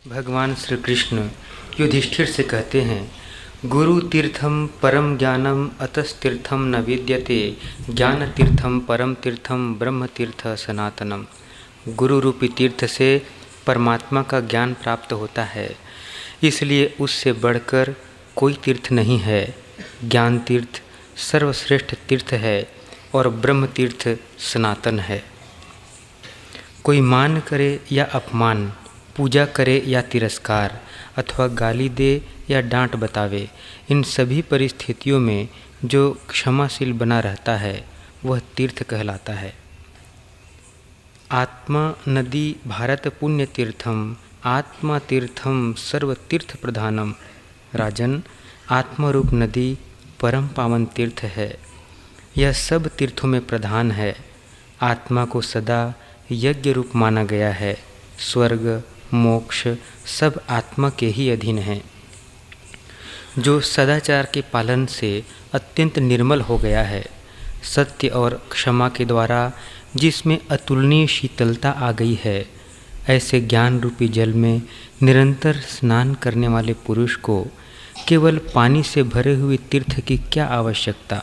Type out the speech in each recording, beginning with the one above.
भगवान श्री कृष्ण युधिष्ठिर से कहते हैं, गुरु तीर्थम परम ज्ञानम अतस्तीर्थम न विद्यते, ज्ञान तीर्थम परम तीर्थम ब्रह्म तीर्थ सनातनम। गुरु रूपी तीर्थ से परमात्मा का ज्ञान प्राप्त होता है, इसलिए उससे बढ़कर कोई तीर्थ नहीं है। ज्ञान तीर्थ सर्वश्रेष्ठ तीर्थ है और ब्रह्म तीर्थ सनातन है। कोई मान करे या अपमान, पूजा करे या तिरस्कार, अथवा गाली दे या डांट बतावे, इन सभी परिस्थितियों में जो क्षमाशील बना रहता है वह तीर्थ कहलाता है। आत्मा नदी भारत पुण्य तीर्थम, आत्मा तीर्थम सर्व तीर्थ प्रधानम। राजन, आत्मरूप नदी परम पावन तीर्थ है, यह सब तीर्थों में प्रधान है। आत्मा को सदा यज्ञ रूप माना गया है। स्वर्ग मोक्ष सब आत्मा के ही अधीन हैं। जो सदाचार के पालन से अत्यंत निर्मल हो गया है, सत्य और क्षमा के द्वारा जिसमें अतुलनीय शीतलता आ गई है, ऐसे ज्ञान रूपी जल में निरंतर स्नान करने वाले पुरुष को केवल पानी से भरे हुए तीर्थ की क्या आवश्यकता।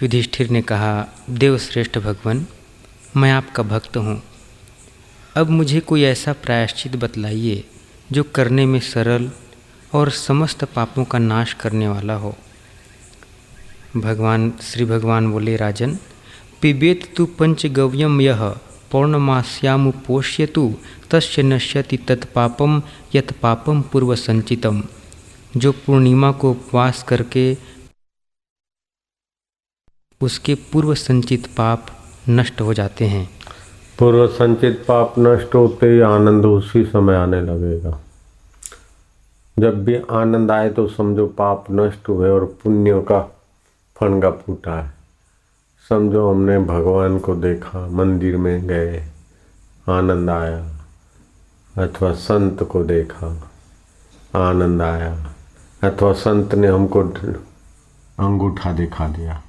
युधिष्ठिर ने कहा, देवश्रेष्ठ भगवन, मैं आपका भक्त हूँ। अब मुझे कोई ऐसा प्रायश्चित बतलाइए जो करने में सरल और समस्त पापों का नाश करने वाला हो। श्री भगवान बोले, राजन, पिबेत तु पंचगव्यम यह पौर्णमास्यामुपोष्यतु तस्य नश्यति तत्पापम यत् पापम पूर्व संचितम। जो पूर्णिमा को उपवास करके उसके पूर्व संचित पाप नष्ट हो जाते हैं। पूर्व संचित पाप नष्ट होते ही आनंद उसी समय आने लगेगा। जब भी आनंद आए तो समझो पाप नष्ट हुए और पुण्य का फंगा फूटा है। समझो हमने भगवान को देखा, मंदिर में गए, आनंद आया, अथवा संत को देखा, आनंद आया, अथवा संत ने हमको अंगूठा दिखा दिया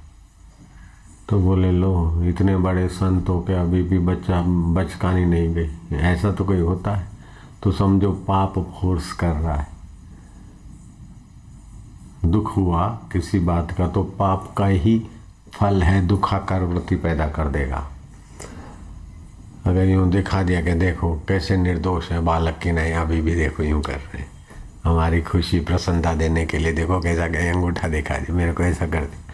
तो बोले, लो इतने बड़े संत हो के अभी भी बचकानी नहीं गई। ऐसा तो कोई होता है? तो समझो पाप फोर्स कर रहा है। दुख हुआ किसी बात का तो पाप का ही फल है, दुखाकार वृत्ति पैदा कर देगा। अगर यूँ दिखा दिया कि देखो कैसे निर्दोष है बालक की, नहीं अभी भी देखो यूँ कर रहे हैं, हमारी खुशी प्रसन्नता देने के लिए देखो कैसा गए अंगूठा दिखा दिया, मेरे को ऐसा कर दिया।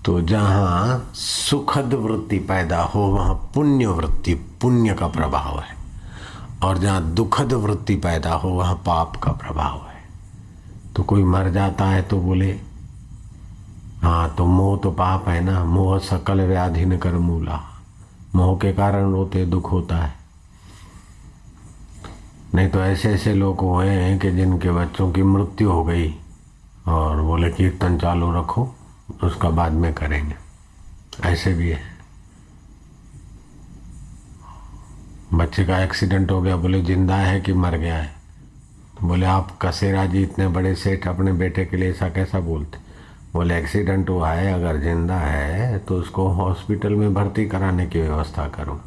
तो जहाँ सुखद वृत्ति पैदा हो वहाँ पुण्य वृत्ति, पुण्य का प्रभाव है, और जहाँ दुखद वृत्ति पैदा हो वहाँ पाप का प्रभाव है। तो कोई मर जाता है तो बोले, हाँ तो मोह तो पाप है ना, मोह सकल व्याधि न कर मूला। मोह के कारण रोते दुख होता है। नहीं तो ऐसे ऐसे लोग हुए हैं कि जिनके बच्चों की मृत्यु हो गई और बोले कीर्तन चालू रखो, उसका बाद में करेंगे। ऐसे भी है। बच्चे का एक्सीडेंट हो गया, बोले जिंदा है कि मर गया है? तो बोले आप कसेरा जी इतने बड़े सेठ अपने बेटे के लिए ऐसा कैसा बोलते? बोले एक्सीडेंट हुआ है, अगर जिंदा है तो उसको हॉस्पिटल में भर्ती कराने की व्यवस्था करो,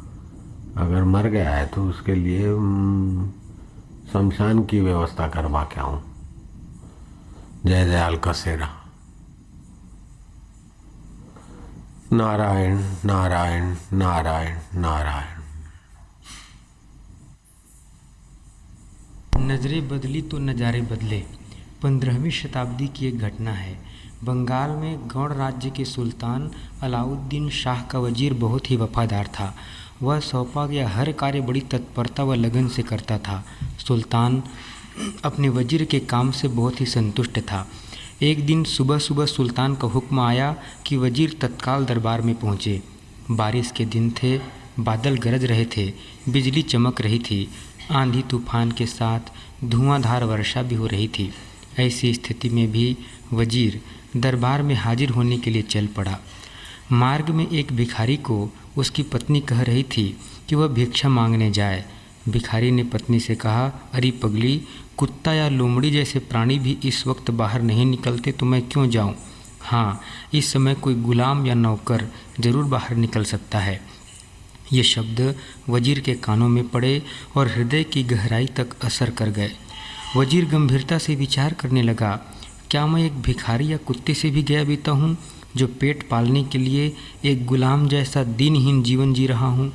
अगर मर गया है तो उसके लिए शमशान की व्यवस्था करवा के आऊँ। जय दयाल कसेरा। नारायण नारायण नारायण नारायण। नजरें बदली तो नज़ारे बदले। 15वीं शताब्दी की एक घटना है। बंगाल में गौड़ राज्य के सुल्तान अलाउद्दीन शाह का वजीर बहुत ही वफादार था। वह सौंपा गया हर कार्य बड़ी तत्परता व लगन से करता था। सुल्तान अपने वजीर के काम से बहुत ही संतुष्ट था। एक दिन सुबह सुबह सुल्तान का हुक्म आया कि वजीर तत्काल दरबार में पहुँचे। बारिश के दिन थे, बादल गरज रहे थे, बिजली चमक रही थी, आंधी तूफान के साथ धुआंधार वर्षा भी हो रही थी। ऐसी स्थिति में भी वजीर दरबार में हाजिर होने के लिए चल पड़ा। मार्ग में एक भिखारी को उसकी पत्नी कह रही थी कि वह भिक्षा मांगने जाए। भिखारी ने पत्नी से कहा, अरे पगली, कुत्ता या लोमड़ी जैसे प्राणी भी इस वक्त बाहर नहीं निकलते तो मैं क्यों जाऊं? हाँ, इस समय कोई गुलाम या नौकर जरूर बाहर निकल सकता है। ये शब्द वजीर के कानों में पड़े और हृदय की गहराई तक असर कर गए। वजीर गंभीरता से विचार करने लगा, क्या मैं एक भिखारी या कुत्ते से भी गया बीता हूँ, जो पेट पालने के लिए एक गुलाम जैसा दिनहीन जीवन जी रहा हूँ।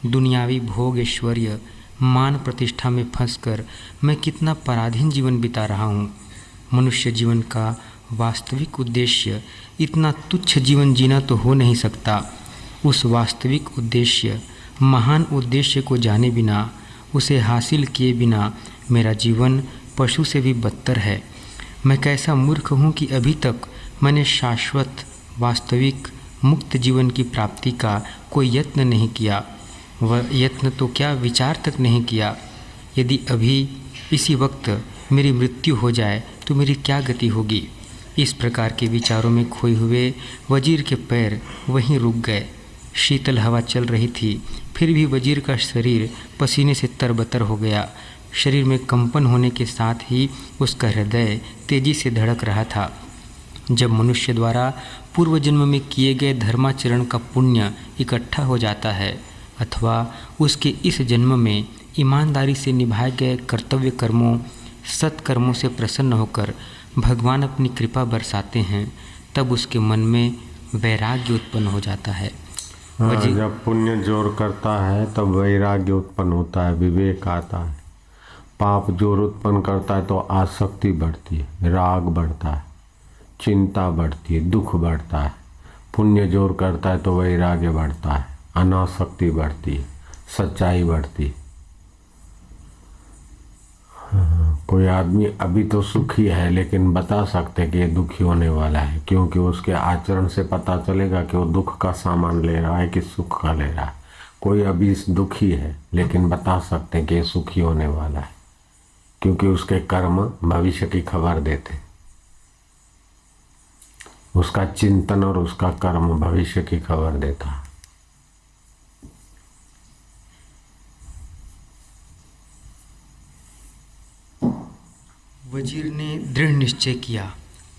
दुनियावी भोग, ऐश्वर्य, मान प्रतिष्ठा में फंसकर मैं कितना पराधीन जीवन बिता रहा हूँ। मनुष्य जीवन का वास्तविक उद्देश्य इतना तुच्छ जीवन जीना तो हो नहीं सकता। उस वास्तविक उद्देश्य, महान उद्देश्य को जाने बिना, उसे हासिल किए बिना मेरा जीवन पशु से भी बदतर है। मैं कैसा मूर्ख हूँ कि अभी तक मैंने शाश्वत, वास्तविक, मुक्त जीवन की प्राप्ति का कोई यत्न नहीं किया। वह यत्न तो क्या, विचार तक नहीं किया। यदि अभी इसी वक्त मेरी मृत्यु हो जाए तो मेरी क्या गति होगी। इस प्रकार के विचारों में खोए हुए वजीर के पैर वहीं रुक गए। शीतल हवा चल रही थी, फिर भी वजीर का शरीर पसीने से तरबतर हो गया। शरीर में कंपन होने के साथ ही उसका हृदय तेजी से धड़क रहा था। जब मनुष्य द्वारा पूर्व जन्म में किए गए धर्माचरण का पुण्य इकट्ठा हो जाता है अथवा उसके इस जन्म में ईमानदारी से निभाए गए कर्तव्य कर्मों, सत्कर्मों से प्रसन्न होकर भगवान अपनी कृपा बरसाते हैं, तब उसके मन में वैराग्य उत्पन्न हो जाता है। जब पुण्य जोर करता है तब वैराग्य उत्पन्न होता है, विवेक आता है। पाप जोर उत्पन्न करता है तो आसक्ति बढ़ती है, राग बढ़ता है, चिंता बढ़ती है, दुख बढ़ता है। पुण्य जोर करता है तो वैराग्य बढ़ता है, अनासक्ति बढ़ती है, सच्चाई बढ़ती है। कोई आदमी अभी तो सुखी है लेकिन बता सकते कि ये दुखी होने वाला है, क्योंकि उसके आचरण से पता चलेगा कि वो दुख का सामान ले रहा है कि सुख का ले रहा है। कोई अभी दुखी है लेकिन बता सकते हैं कि ये सुखी होने वाला है, क्योंकि उसके कर्म भविष्य की खबर देते। उसका चिंतन और उसका कर्म भविष्य की खबर देता है। वजीर ने दृढ़ निश्चय किया,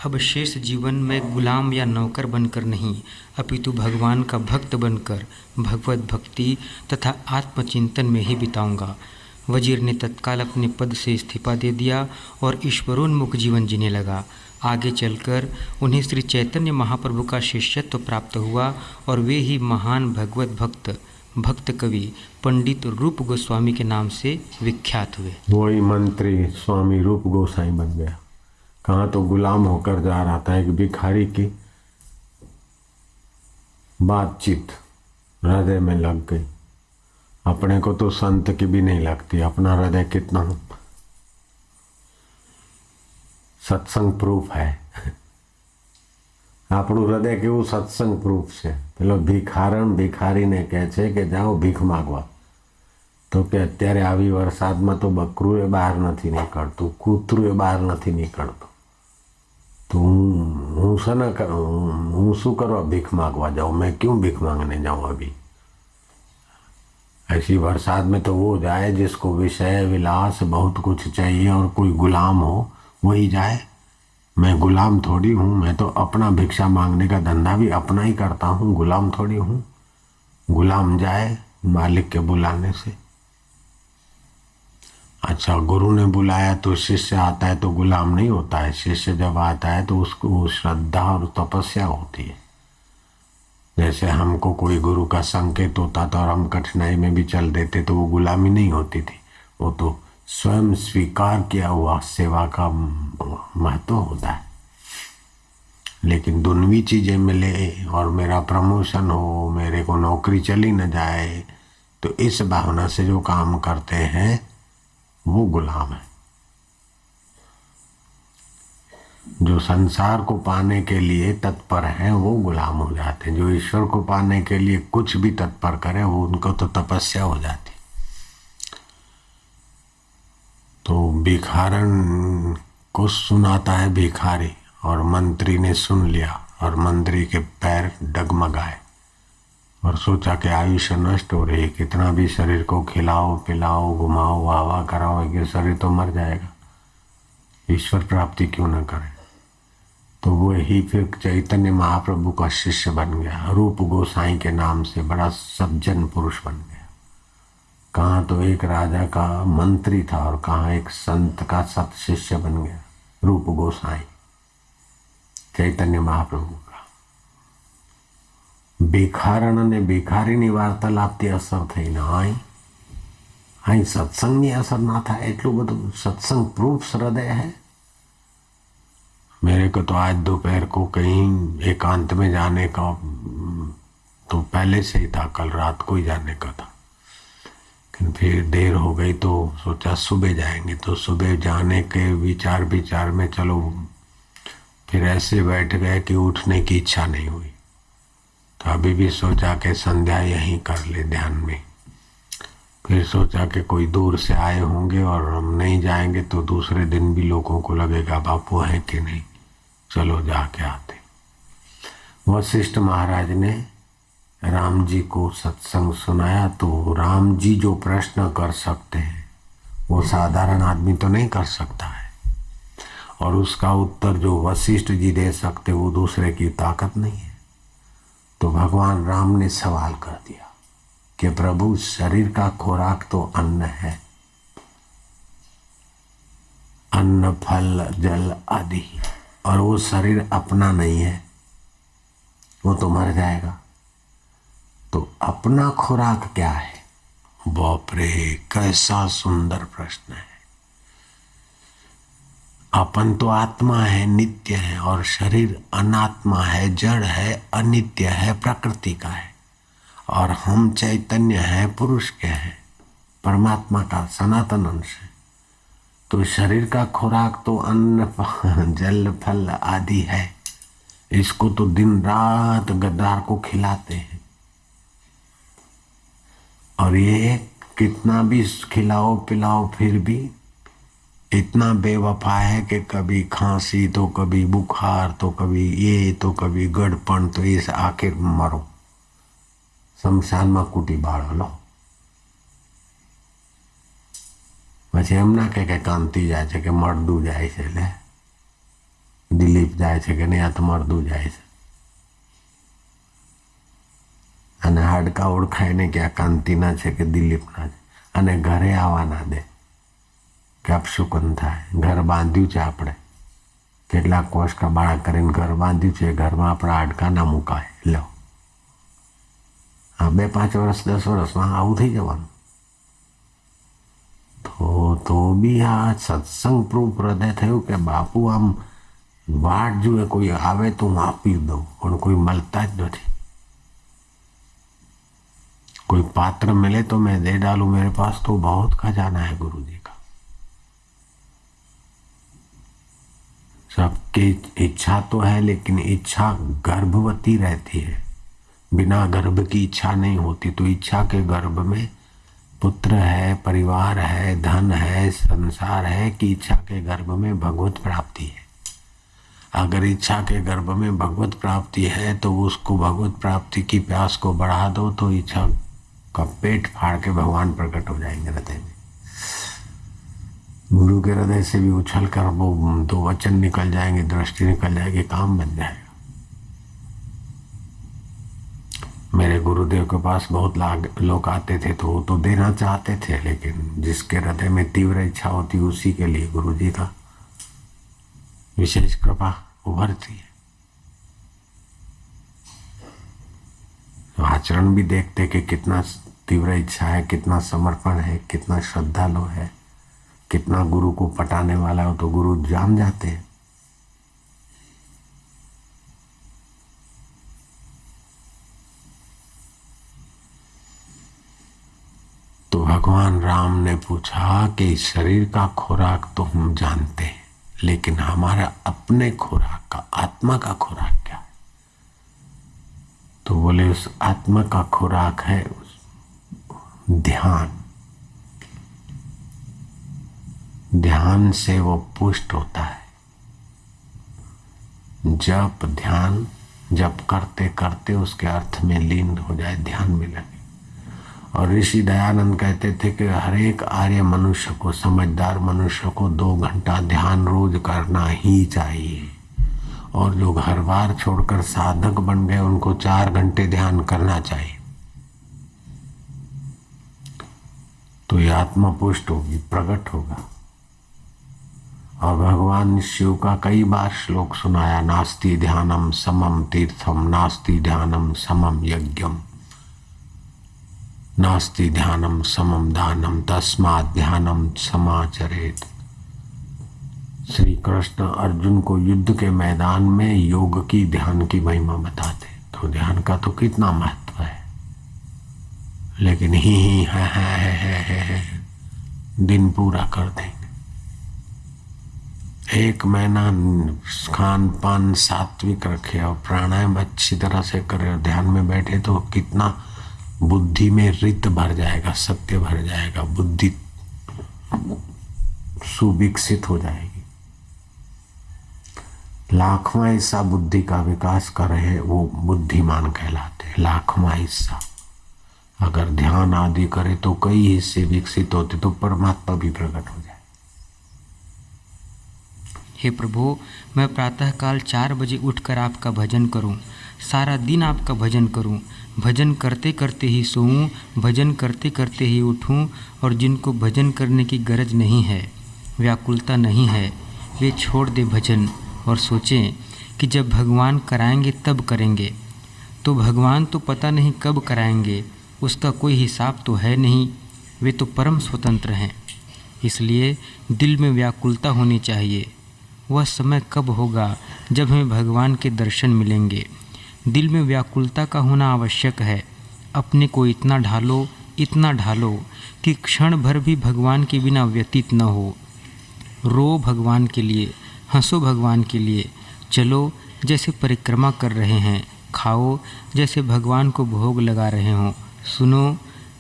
अब शेष जीवन में गुलाम या नौकर बनकर नहीं, अपितु भगवान का भक्त बनकर भगवत भक्ति तथा आत्मचिंतन में ही बिताऊंगा। वजीर ने तत्काल अपने पद से इस्तीफा दे दिया और ईश्वरोन्मुख जीवन जीने लगा। आगे चलकर उन्हें श्री चैतन्य महाप्रभु का शिष्यत्व प्राप्त हुआ और वे ही महान भगवत भक्त कवि पंडित रूप गोस्वामी के नाम से विख्यात हुए। वही मंत्री स्वामी रूप गोसाई बन गया। कहाँ तो गुलाम होकर जा रहा था, एक भिखारी की बातचीत हृदय में लग गई। अपने को तो संत की भी नहीं लगती, अपना हृदय कितना सत्संग प्रूफ है। આપણું હૃદય કેવું સત્સંગ પ્રૂફ છે। પેલો ભિખારીને કહે છે કે જાઓ ભીખ માગવા, તો કે અત્યારે આવી વરસાદમાં તો બકરું બહાર નથી નીકળતું, કૂતરું બહાર નથી નીકળતું, તો હું શેના હું શું કરવા ભીખ માગવા જાઉં, मैं क्यों भीख मांगने जाऊँ अभी। ऐसी बरसात में तो वो जाए जिसको विषय विलास बहुत कुछ चाहिए और कोई गुलाम हो, वही जाए। मैं गुलाम थोड़ी हूँ, मैं तो अपना भिक्षा मांगने का धंधा भी अपना ही करता हूँ, गुलाम थोड़ी हूँ। गुलाम जाए मालिक के बुलाने से। अच्छा, गुरु ने बुलाया तो शिष्य आता है तो गुलाम नहीं होता है। शिष्य जब आता है तो उसको श्रद्धा और तपस्या होती है। जैसे हमको कोई गुरु का संकेत होता था और हम कठिनाई में भी चल देते तो वो गुलामी नहीं होती थी, वो तो स्वयं स्वीकार किया हुआ सेवा का महत्व होता है। लेकिन दुनवी चीजें मिले और मेरा प्रमोशन हो, मेरे को नौकरी चली न जाए, तो इस भावना से जो काम करते हैं वो गुलाम है। जो संसार को पाने के लिए तत्पर हैं वो गुलाम हो जाते हैं। जो ईश्वर को पाने के लिए कुछ भी तत्पर करे वो उनको तो तपस्या हो जाती। तो भिखारन को सुनाता है भिखारी, और मंत्री ने सुन लिया और मंत्री के पैर डगमगाए और सोचा कि आयुष्य नष्ट हो रही है, कितना भी शरीर को खिलाओ पिलाओ घुमाओ वाह वाह कराओ, ये शरीर तो मर जाएगा, ईश्वर प्राप्ति क्यों न करें। तो वो ही फिर चैतन्य महाप्रभु का शिष्य बन गया, रूप गोसाई के नाम से बड़ा सज्जन पुरुष बन गया। कहाँ तो एक राजा का मंत्री था और कहाँ एक संत का सत शिष्य बन गया, रूप गोसाई चैतन्य महाप्रभु का। ભિખારણ અને ભિખારીની વાર્તાલાપથી અસર થઈને અહીં સત્સંગની असर ना था। एटलू બધું सत्संग प्रूफ हृदय है। मेरे को तो आज दोपहर को कहीं एकांत में जाने का तो पहले से ही था, कल रात को ही जाने का था, लेकिन फिर देर हो गई तो सोचा सुबह जाएंगे। तो सुबह जाने के विचार में चलो फिर ऐसे बैठ गए कि उठने की इच्छा नहीं हुई। तो अभी भी सोचा कि संध्या यहीं कर ले ध्यान में। फिर सोचा कि कोई दूर से आए होंगे और हम नहीं जाएंगे तो दूसरे दिन भी लोगों को लगेगा बापू है कि नहीं, चलो जाके आते। वशिष्ठ महाराज ने राम जी को सत्संग सुनाया तो राम जी जो प्रश्न कर सकते हैं वो साधारण आदमी तो नहीं कर सकता है, और उसका उत्तर जो वशिष्ठ जी दे सकते वो दूसरे की ताकत नहीं है। तो भगवान राम ने सवाल कर दिया कि प्रभु शरीर का खुराक तो अन्न है, अन्न फल जल आदि, और वो शरीर अपना नहीं है, वो तो मर जाएगा। तो अपना खुराक क्या है? बाप रे, कैसा सुंदर प्रश्न है। अपन तो आत्मा है, नित्य है, और शरीर अनात्मा है, जड़ है, अनित्य है, प्रकृति का है, और हम चैतन्य है, पुरुष के हैं, परमात्मा का सनातन अंश है। तो शरीर का खुराक तो अन्न जल फल आदि है, इसको तो दिन रात गद्दार को खिलाते हैं, और ये कितना भी खिलाओ पिलाओ फिर भी इतना बेवफा है कि कभी खांसी तो कभी बुखार तो कभी ये तो कभी गड़पण, तो इस आखिर मरो, शमशान में कूटी बाळो लो। પછી એમ ના કે કાંતિ જાય છે કે મરદું જાય છે, લે દિલીપ જાય છે કે નહીં, આ તો મરદું જાય છે, અને હાડકા ઓળખાય ને કે આ કાંતિના છે કે દિલીપના છે, અને ઘરે આવવા ના દે કે અપશુકન થાય। ઘર બાંધ્યું છે આપણે, કેટલાક કોષ का બાળા કરીને ઘર બાંધ્યું છે, ઘરમાં આપણા હાડકા ના મુકાય। લો हाँ 2-5 વર્ષ 10 વર્ષમાં આવું થઈ જવાનું। तो भी आ सत्संग प्रूफ हृदय थયું કે બાપુ આમ વાટ જુએ, કોઈ આવે તો હું આપી દઉં, પણ કોઈ મળતા જ નથી। कोई पात्र मिले तो मैं दे डालूं, मेरे पास तो बहुत खजाना है गुरु जी का। सबकी इच्छा तो है, लेकिन इच्छा गर्भवती रहती है, बिना गर्भ की इच्छा नहीं होती। तो इच्छा के गर्भ में पुत्र है, परिवार है, धन है, संसार है, कि इच्छा के गर्भ में भगवत प्राप्ति है। अगर इच्छा के गर्भ में भगवत प्राप्ति है तो उसको भगवत प्राप्ति की प्यास को बढ़ा दो, तो इच्छा का पेट फाड़ के भगवान प्रकट हो जाएंगे हृदय में। गुरु के हृदय से भी उछल कर वो 2 वचन निकल जाएंगे, दृष्टि निकल जाएगी, काम बन जाएगा। मेरे गुरुदेव के पास बहुत लोग आते थे तो वो तो देना चाहते थे, लेकिन जिसके हृदय में तीव्र इच्छा होती उसी के लिए गुरु जी का विशेष कृपा उभरती है। तो आचरण भी देखते कि कितना तीव्र इच्छा है, कितना समर्पण है, कितना श्रद्धालु है, कितना गुरु को पटाने वाला हो, तो गुरु जान जाते हैं। तो भगवान राम ने पूछा कि शरीर का खुराक तो हम जानते हैं, लेकिन हमारा अपने खुराक का, आत्मा का खुराक क्या है? तो बोले उस आत्मा का खुराक है ध्यान। ध्यान से वो पुष्ट होता है। जप ध्यान जप करते करते उसके अर्थ में लीन हो जाए, ध्यान में लगे। और ऋषि दयानंद कहते थे कि हर एक आर्य मनुष्य को, समझदार मनुष्य को 2 घंटा ध्यान रोज करना ही चाहिए। और जो घर बार छोड़कर साधक बन गए उनको 4 घंटे ध्यान करना चाहिए, तो ये आत्मा पुष्ट होगी, प्रकट होगा। और भगवान शिव का कई बार श्लोक सुनाया, नास्ति ध्यानम समम तीर्थम, नास्ति ध्यानम समम यज्ञम, नास्ति ध्यानम समम दानम, तस्मात् ध्यानम समाचरेत। श्री कृष्ण अर्जुन को युद्ध के मैदान में योग की, ध्यान की महिमा बताते। तो ध्यान का तो कितना महत्व है, लेकिन ही है दिन पूरा कर देंगे। 1 महीना खान पान सात्विक रखे और प्राणायाम अच्छी तरह से करे और ध्यान में बैठे तो कितना बुद्धि में रित भर जाएगा, सत्य भर जाएगा, बुद्धि सुविकसित हो जाएगी। लाखवां हिस्सा बुद्धि का विकास कर रहे वो बुद्धिमान कहलाते हैं। लाखवां हिस्सा अगर ध्यान आदि करे तो कई हिस्से विकसित होते तो परमात्मा भी प्रकट हो जाए। हे प्रभु, मैं प्रातःकाल 4 बजे उठकर आपका भजन करूं, सारा दिन आपका भजन करूं, भजन करते करते ही सोऊं, भजन करते करते ही उठूं, और जिनको भजन करने की गरज नहीं है, व्याकुलता नहीं है, वे छोड़ दे भजन और सोचें कि जब भगवान कराएंगे तब करेंगे। तो भगवान तो पता नहीं कब कराएंगे, उसका कोई हिसाब तो है नहीं, वे तो परम स्वतंत्र हैं। इसलिए दिल में व्याकुलता होनी चाहिए। वह समय कब होगा जब हमें भगवान के दर्शन मिलेंगे। दिल में व्याकुलता का होना आवश्यक है। अपने को इतना ढालो कि क्षण भर भी भगवान के बिना व्यतीत न हो। रो भगवान के लिए, हंसो भगवान के लिए, चलो जैसे परिक्रमा कर रहे हैं, खाओ जैसे भगवान को भोग लगा रहे हों, सुनो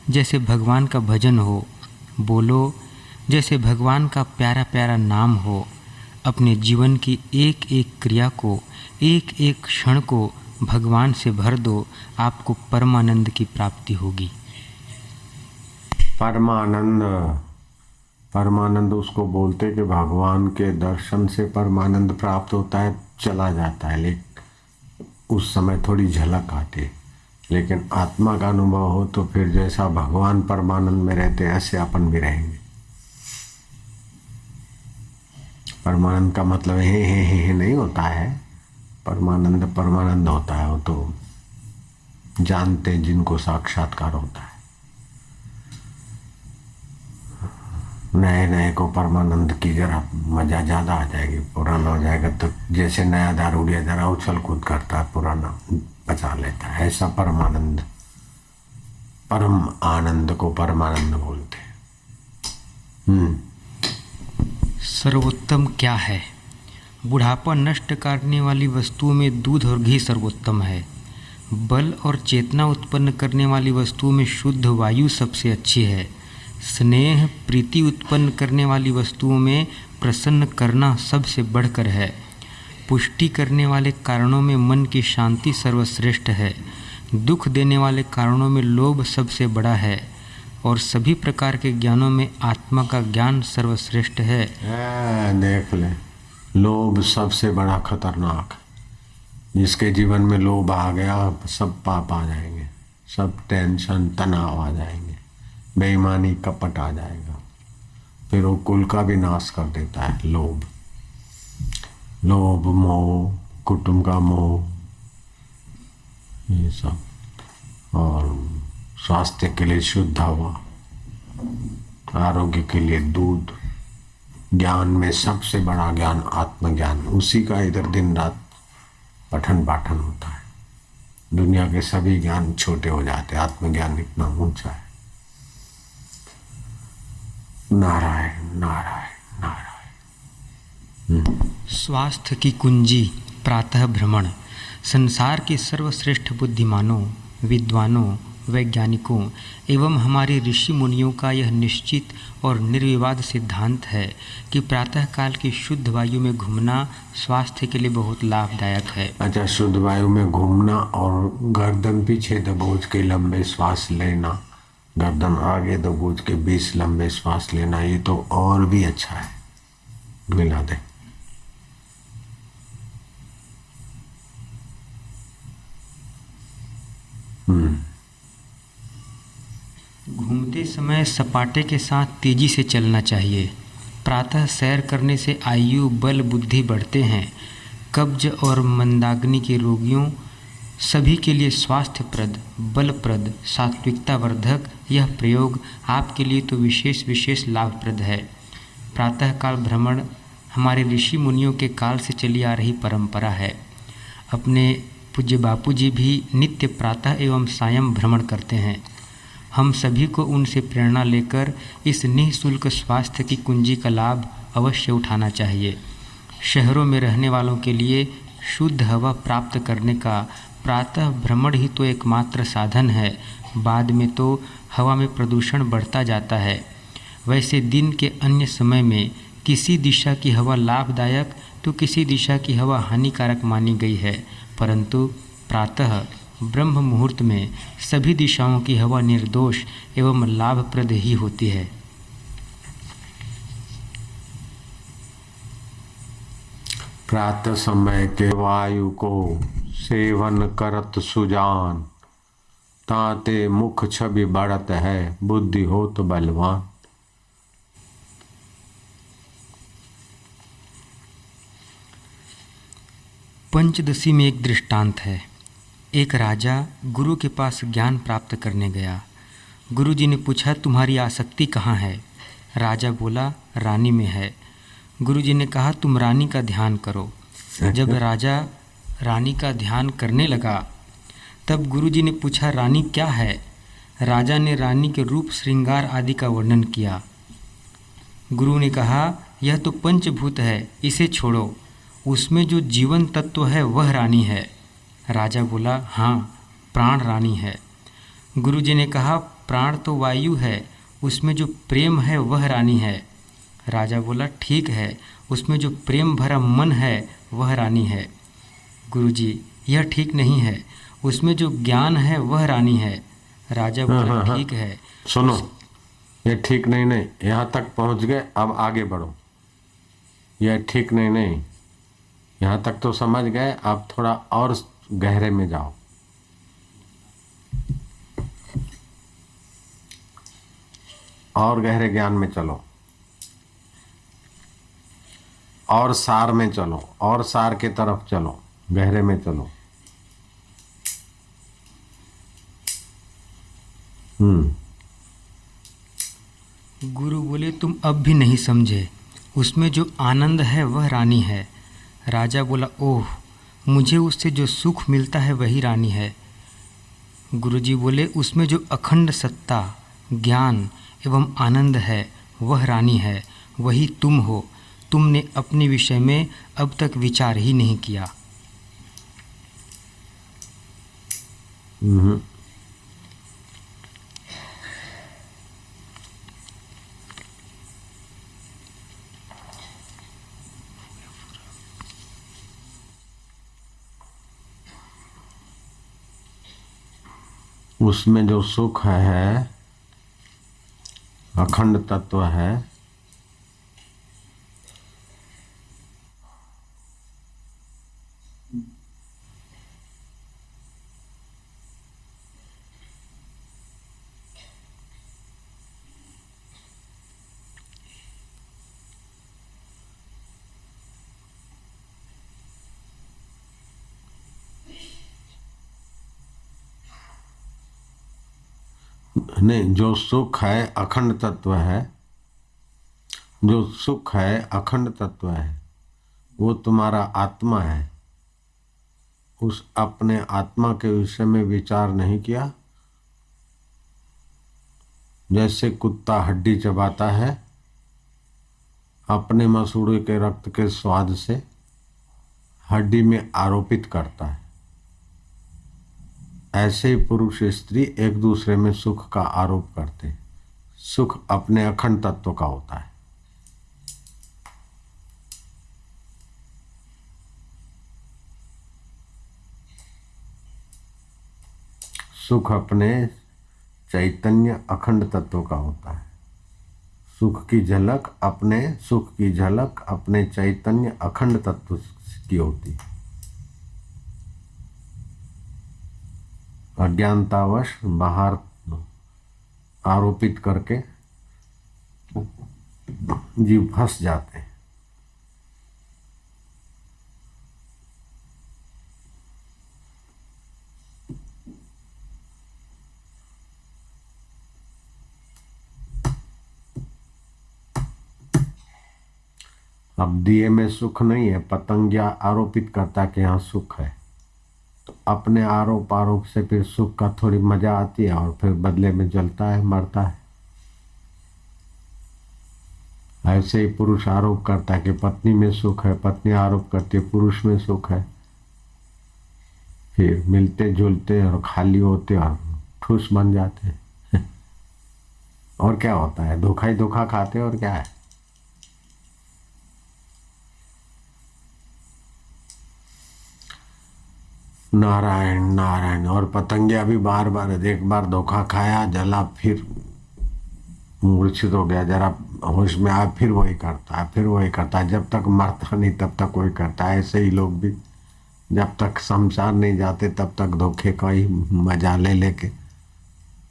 जैसे भगवान का भजन हो, बोलो जैसे भगवान का प्यारा प्यारा नाम हो। अपने जीवन की एक एक क्रिया को, एक एक क्षण को भगवान से भर दो, आपको परमानंद की प्राप्ति होगी। परमानंद उसको बोलते कि भगवान के दर्शन से परमानंद प्राप्त होता है, चला जाता है, लेकिन उस समय थोड़ी झलक आती है। लेकिन आत्मा का अनुभव हो तो फिर जैसा भगवान परमानंद में रहते ऐसे अपन भी रहेंगे। परमानंद का मतलब हे नहीं होता है। परमानंद होता है, वो तो जानते जिनको साक्षात्कार होता है। नए को परमानंद की जरा मजा ज्यादा आ जाएगी, पुराना हो जाएगा तो जैसे नया दारूडिया जरा उछल कूद करता है, पुराना बचा लेता है। ऐसा परमानंद, परम आनंद को परमानंद बोलते हैं। सर्वोत्तम क्या है? बुढ़ापा नष्ट करने वाली वस्तुओं में दूध और घी सर्वोत्तम है। बल और चेतना उत्पन्न करने वाली वस्तुओं में शुद्ध वायु सबसे अच्छी है। स्नेह प्रीति उत्पन्न करने वाली वस्तुओं में प्रसन्न करना सबसे बढ़कर है। पुष्टि करने वाले कारणों में मन की शांति सर्वश्रेष्ठ है। दुख देने वाले कारणों में लोभ सबसे बड़ा है, और सभी प्रकार के ज्ञानों में आत्मा का ज्ञान सर्वश्रेष्ठ है। देख ले, लोभ सबसे बड़ा खतरनाक। जिसके जीवन में लोभ आ गया, सब पाप आ जाएंगे, सब टेंशन तनाव आ जाएंगे, बेईमानी कपट आ जाएगा, फिर वो कुल का भी नाश कर देता है। लोभ मोह, कुटुंब का मोह, ये सब। और स्वास्थ्य के लिए शुद्ध हवा, आरोग्य के लिए दूध, ज्ञान में सबसे बड़ा ज्ञान आत्मज्ञान, उसी का इधर दिन रात पठन पाठन होता है। दुनिया के सभी ज्ञान छोटे हो जाते, आत्मज्ञान इतना ऊंचा है। नारायण नारायण नारायण। स्वास्थ्य की कुंजी प्रातः भ्रमण। संसार के सर्वश्रेष्ठ बुद्धिमानों, विद्वानों, वैज्ञानिकों एवं हमारे ऋषि मुनियों का यह निश्चित और निर्विवाद सिद्धांत है कि प्रातःकाल की शुद्ध वायु में घूमना स्वास्थ्य के लिए बहुत लाभदायक है। अच्छा, शुद्ध वायु में घूमना और गर्दन पीछे दबोच के लंबे श्वास लेना, गर्दन आगे दबोच के 20 लंबे श्वास लेना, ये तो और भी अच्छा है। मिला दे। समय सपाटे के साथ तेजी से चलना चाहिए। प्रातः सैर करने से आयु, बल, बुद्धि बढ़ते हैं। कब्ज और मंदाग्नि के रोगियों सभी के लिए स्वास्थ्यप्रद, बलप्रद, सात्विकतावर्धक यह प्रयोग आपके लिए तो विशेष लाभप्रद है। प्रातःकाल भ्रमण हमारे ऋषि मुनियों के काल से चली आ रही परंपरा है। अपने पूज्य बापू जी भी नित्य प्रातः एवं सायं भ्रमण करते हैं। हम सभी को उनसे प्रेरणा लेकर इस निःशुल्क स्वास्थ्य की कुंजी का लाभ अवश्य उठाना चाहिए। शहरों में रहने वालों के लिए शुद्ध हवा प्राप्त करने का प्रातः भ्रमण ही तो एकमात्र साधन है। बाद में तो हवा में प्रदूषण बढ़ता जाता है। वैसे दिन के अन्य समय में किसी दिशा की हवा लाभदायक तो किसी दिशा की हवा हानिकारक मानी गई है, परंतु प्रातः ब्रह्म मुहूर्त में सभी दिशाओं की हवा निर्दोष एवं लाभप्रद ही होती है। प्रातः समय के वायु को सेवन करत सुजान, ताते मुख छवि बढ़त है, बुद्धि हो तो बलवान। पंचदशी में एक दृष्टांत है। एक राजा गुरु के पास ज्ञान प्राप्त करने गया। गुरु जी ने पूछा, तुम्हारी आसक्ति कहाँ है? राजा बोला, रानी में है। गुरु जी ने कहा, तुम रानी का ध्यान करो। जब राजा रानी का ध्यान करने लगा तब गुरु जी ने पूछा, रानी क्या है? राजा ने रानी के रूप, श्रृंगार आदि का वर्णन किया। गुरु ने कहा, यह तो पंचभूत है, इसे छोड़ो। उसमें जो जीवन तत्व है वह रानी है। राजा बोला, हाँ, प्राण रानी है। गुरु जी ने कहा, प्राण तो वायु है, उसमें जो प्रेम है वह रानी है। राजा बोला, ठीक है, उसमें जो प्रेम भरा मन है वह रानी है। गुरु जी, यह ठीक नहीं है, उसमें जो ज्ञान है वह रानी है। राजा बोला, ठीक है। सुनो, ये ठीक नहीं, यहाँ तक पहुँच गए, अब आगे बढ़ो। यह ठीक नहीं, यहाँ तक तो समझ गए, अब थोड़ा और गहरे में जाओ। और गहरे ज्ञान में चलो, और सार में चलो, और सार के तरफ चलो, गहरे में चलो। गुरु बोले, तुम अब भी नहीं समझे, उसमें जो आनंद है वह रानी है। राजा बोला, ओह, मुझे उससे जो सुख मिलता है वही रानी है। गुरुजी बोले, उसमें जो अखंड सत्ता, ज्ञान एवं आनंद है वह रानी है, वही तुम हो। तुमने अपने विषय में अब तक विचार ही नहीं किया। उसमें जो सुख है, अखंड तत्व है, नहीं, जो सुख है अखंड तत्व है, जो सुख है अखंड तत्व है, वो तुम्हारा आत्मा है। उस अपने आत्मा के विषय में विचार नहीं किया। जैसे कुत्ता हड्डी चबाता है अपने मसूड़े के रक्त के स्वाद से, हड्डी में आरोपित करता है, ऐसे ही पुरुष स्त्री एक दूसरे में सुख का आरोप करते हैं। सुख अपने अखंड तत्व का होता है। सुख अपने चैतन्य अखंड तत्व का होता है। सुख की झलक अपने चैतन्य अखंड तत्व की होती है। अज्ञानतावश बाहर आरोपित करके जीव फंस जाते हैं। अब दिए में सुख नहीं है, पतंगिया आरोपित करता कि यहाँ सुख है, तो अपने आरोप से फिर सुख का थोड़ी मजा आती है और फिर बदले में जलता है, मरता है। ऐसे ही पुरुष आरोप करता है कि पत्नी में सुख है, पत्नी आरोप करती है पुरुष में सुख है, फिर मिलते जुलते और खाली होते और ठूस बन जाते हैं। और क्या होता है, धोखा ही धोखा खाते और क्या है। नारायण नारायण। और पतंगिया भी बार बार एक बार धोखा खाया, जला, फिर मूर्छित हो गया, जरा होश में आया, फिर वही करता है, फिर वही करता है, जब तक मरता नहीं तब तक वही करता है। ऐसे ही लोग भी जब तक शमशान नहीं जाते तब तक धोखे का ही मजा ले लेके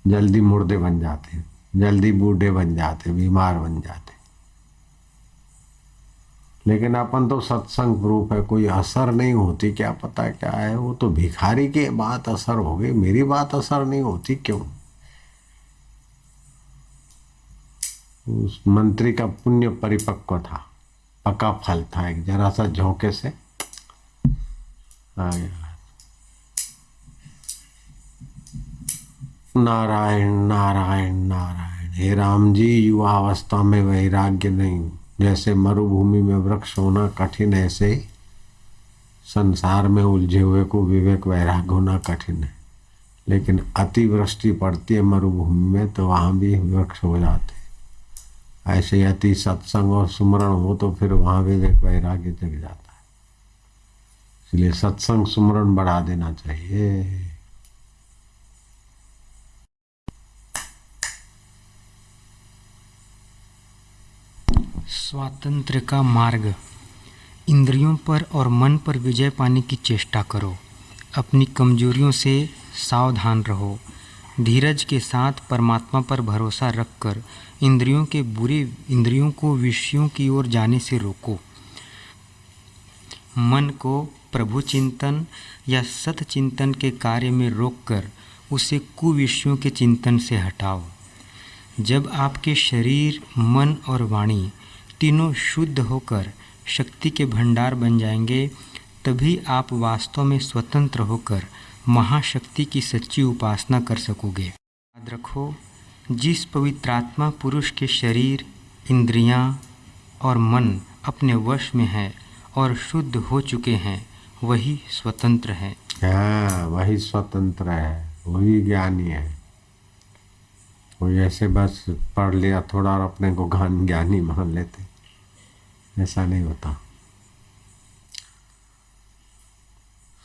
जल्दी मुर्दे बन जाते, जल्दी बूढ़े बन जाते, बीमार बन जाते। लेकिन अपन तो सत्संग प्रूफ है, कोई असर नहीं होती, क्या पता क्या है। वो तो भिखारी की बात असर हो गई, मेरी बात असर नहीं होती क्यों। उस मंत्री का पुण्य परिपक्व था, पका फल था, एक जरा सा झोंके से आ गया। नारायण नारायण नारायण। हे राम जी, युवावस्था में वैराग्य नहीं, जैसे मरुभूमि में वृक्ष होना कठिन, ऐसे ही संसार में उलझे हुए को विवेक वैराग्य होना कठिन है। लेकिन अतिवृष्टि पड़ती है मरुभूमि में तो वहाँ भी वृक्ष हो जाते। ऐसे ही अति सत्संग और सुमरण हो तो फिर वहाँ विवेक वैराग्य जग जाता है। इसलिए सत्संग सुमरण बढ़ा देना चाहिए। स्वातंत्र्य का मार्ग। इंद्रियों पर और मन पर विजय पाने की चेष्टा करो। अपनी कमजोरियों से सावधान रहो। धीरज के साथ परमात्मा पर भरोसा रखकर इंद्रियों को विषयों की ओर जाने से रोको। मन को प्रभु चिंतन या सत चिंतन के कार्य में रोककर उसे कुविषयों के चिंतन से हटाओ। जब आपके शरीर, मन और वाणी तीनों शुद्ध होकर शक्ति के भंडार बन जाएंगे, तभी आप वास्तव में स्वतंत्र होकर महाशक्ति की सच्ची उपासना कर सकोगे। याद रखो, जिस पवित्रात्मा पुरुष के शरीर, इंद्रियां और मन अपने वश में है और शुद्ध हो चुके हैं, वही स्वतंत्र है। हाँ, वही स्वतंत्र है, वही ज्ञानी है। कोई ऐसे बस पढ़ लिया थोड़ा और अपने को ज्ञानी मान लेते, ऐसा नहीं होता।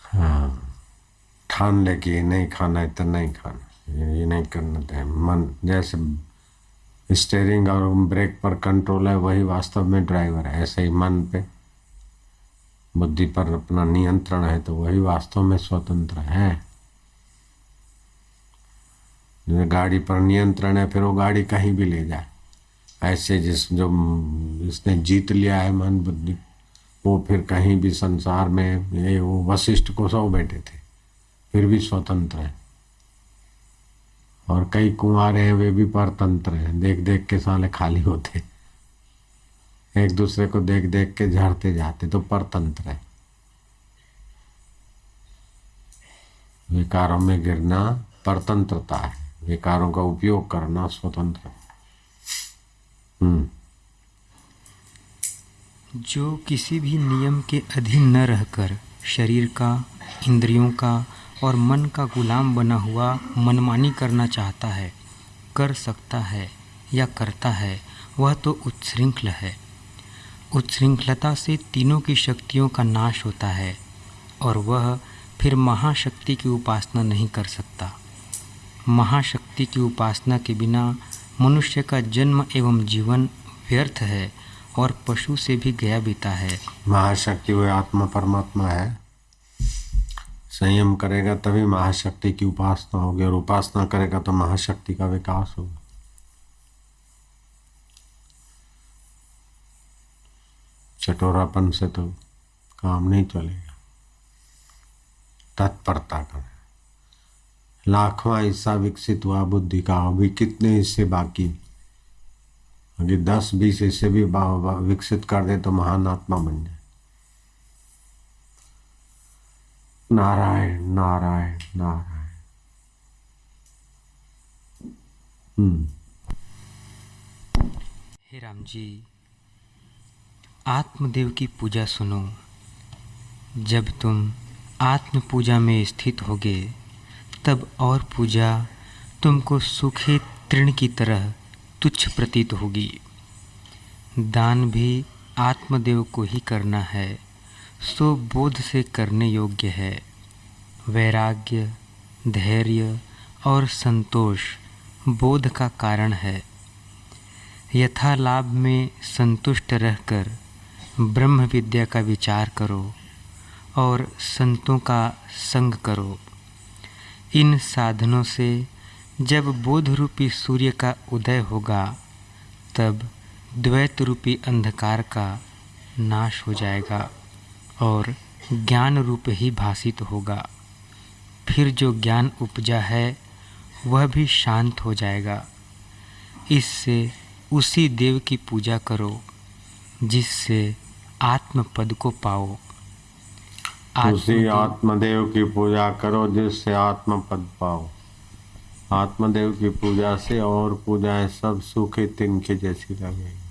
हाँ, ठान ले कि ये नहीं खाना है तो नहीं खाना, ये नहीं करना है। मन जैसे स्टीयरिंग और ब्रेक पर कंट्रोल है, वही वास्तव में ड्राइवर है। ऐसे ही मन पे, बुद्धि पर अपना नियंत्रण है, तो वही वास्तव में स्वतंत्र है। गाड़ी पर नियंत्रण है, फिर वो गाड़ी कहीं भी ले जाए। ऐसे जिसने जीत लिया है मन बुद्धि, वो फिर कहीं भी संसार में, ये वो वशिष्ठ को 100 बेटे थे, फिर भी स्वतंत्र है। और कई कुंवारे हैं, वे भी परतंत्र हैं, देख देख के साले खाली होते, एक दूसरे को देख देख के झाड़ते जाते, तो परतंत्र है। विकारों में गिरना परतंत्रता है, विकारों का उपयोग करना स्वतंत्र है। जो किसी भी नियम के अधीन न रहकर शरीर का, इंद्रियों का और मन का गुलाम बना हुआ मनमानी करना चाहता है, कर सकता है या करता है, वह तो उच्छृंखल है। उच्छृंखलता से तीनों की शक्तियों का नाश होता है और वह फिर महाशक्ति की उपासना नहीं कर सकता। महाशक्ति की उपासना के बिना मनुष्य का जन्म एवं जीवन व्यर्थ है और पशु से भी गया बीता है। महाशक्ति वह आत्मा परमात्मा है। संयम करेगा तभी महाशक्ति की उपासना होगी, और उपासना करेगा तो महाशक्ति का विकास होगा। चटोरापन से तो काम नहीं चलेगा। तत्परता करें। लाखवां हिस्सा विकसित हुआ बुद्धि का, अभी कितने हिस्से बाकी? अगर 10-20 हिस्से भी विकसित कर दे तो महान आत्मा बन जाए। नारायण नारायण नारायण। हे राम जी, आत्मदेव की पूजा सुनो। जब तुम आत्म पूजा में स्थित होगे तब और पूजा तुमको सूखे तृण की तरह तुच्छ प्रतीत होगी। दान भी आत्मदेव को ही करना है, सो बोध से करने योग्य है। वैराग्य, धैर्य और संतोष बोध का कारण है। यथा लाभ में संतुष्ट रहकर ब्रह्म विद्या का विचार करो और संतों का संग करो। इन साधनों से जब बोध रूपी सूर्य का उदय होगा तब द्वैत रूपी अंधकार का नाश हो जाएगा और ज्ञान रूप ही भासित होगा। फिर जो ज्ञान उपजा है वह भी शांत हो जाएगा। इससे उसी देव की पूजा करो जिससे आत्म पद को पाओ। उसी आत्मदेव की पूजा करो जिससे आत्म पद पाओ। आत्मदेव की पूजा से और पूजाएं सब सूखे तिनके जैसी लगेगी।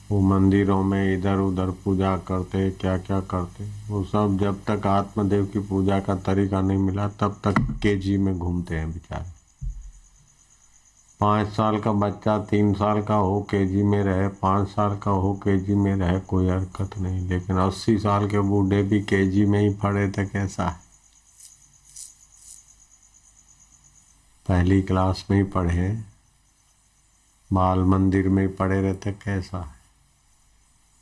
वो मंदिरों में इधर उधर पूजा करते, क्या क्या करते, वो सब जब तक आत्मदेव की पूजा का तरीका नहीं मिला तब तक केजी में घूमते हैं बेचारे। 5 साल का बच्चा 3 साल का हो केजी में रहे, 5 साल का हो केजी में रहे, कोई हरकत नहीं। लेकिन 80 साल के बूढ़े भी केजी में ही पढ़े थे, कैसा है? पहली क्लास में ही पढ़े, बाल मंदिर में ही पढ़े रहते, कैसा है?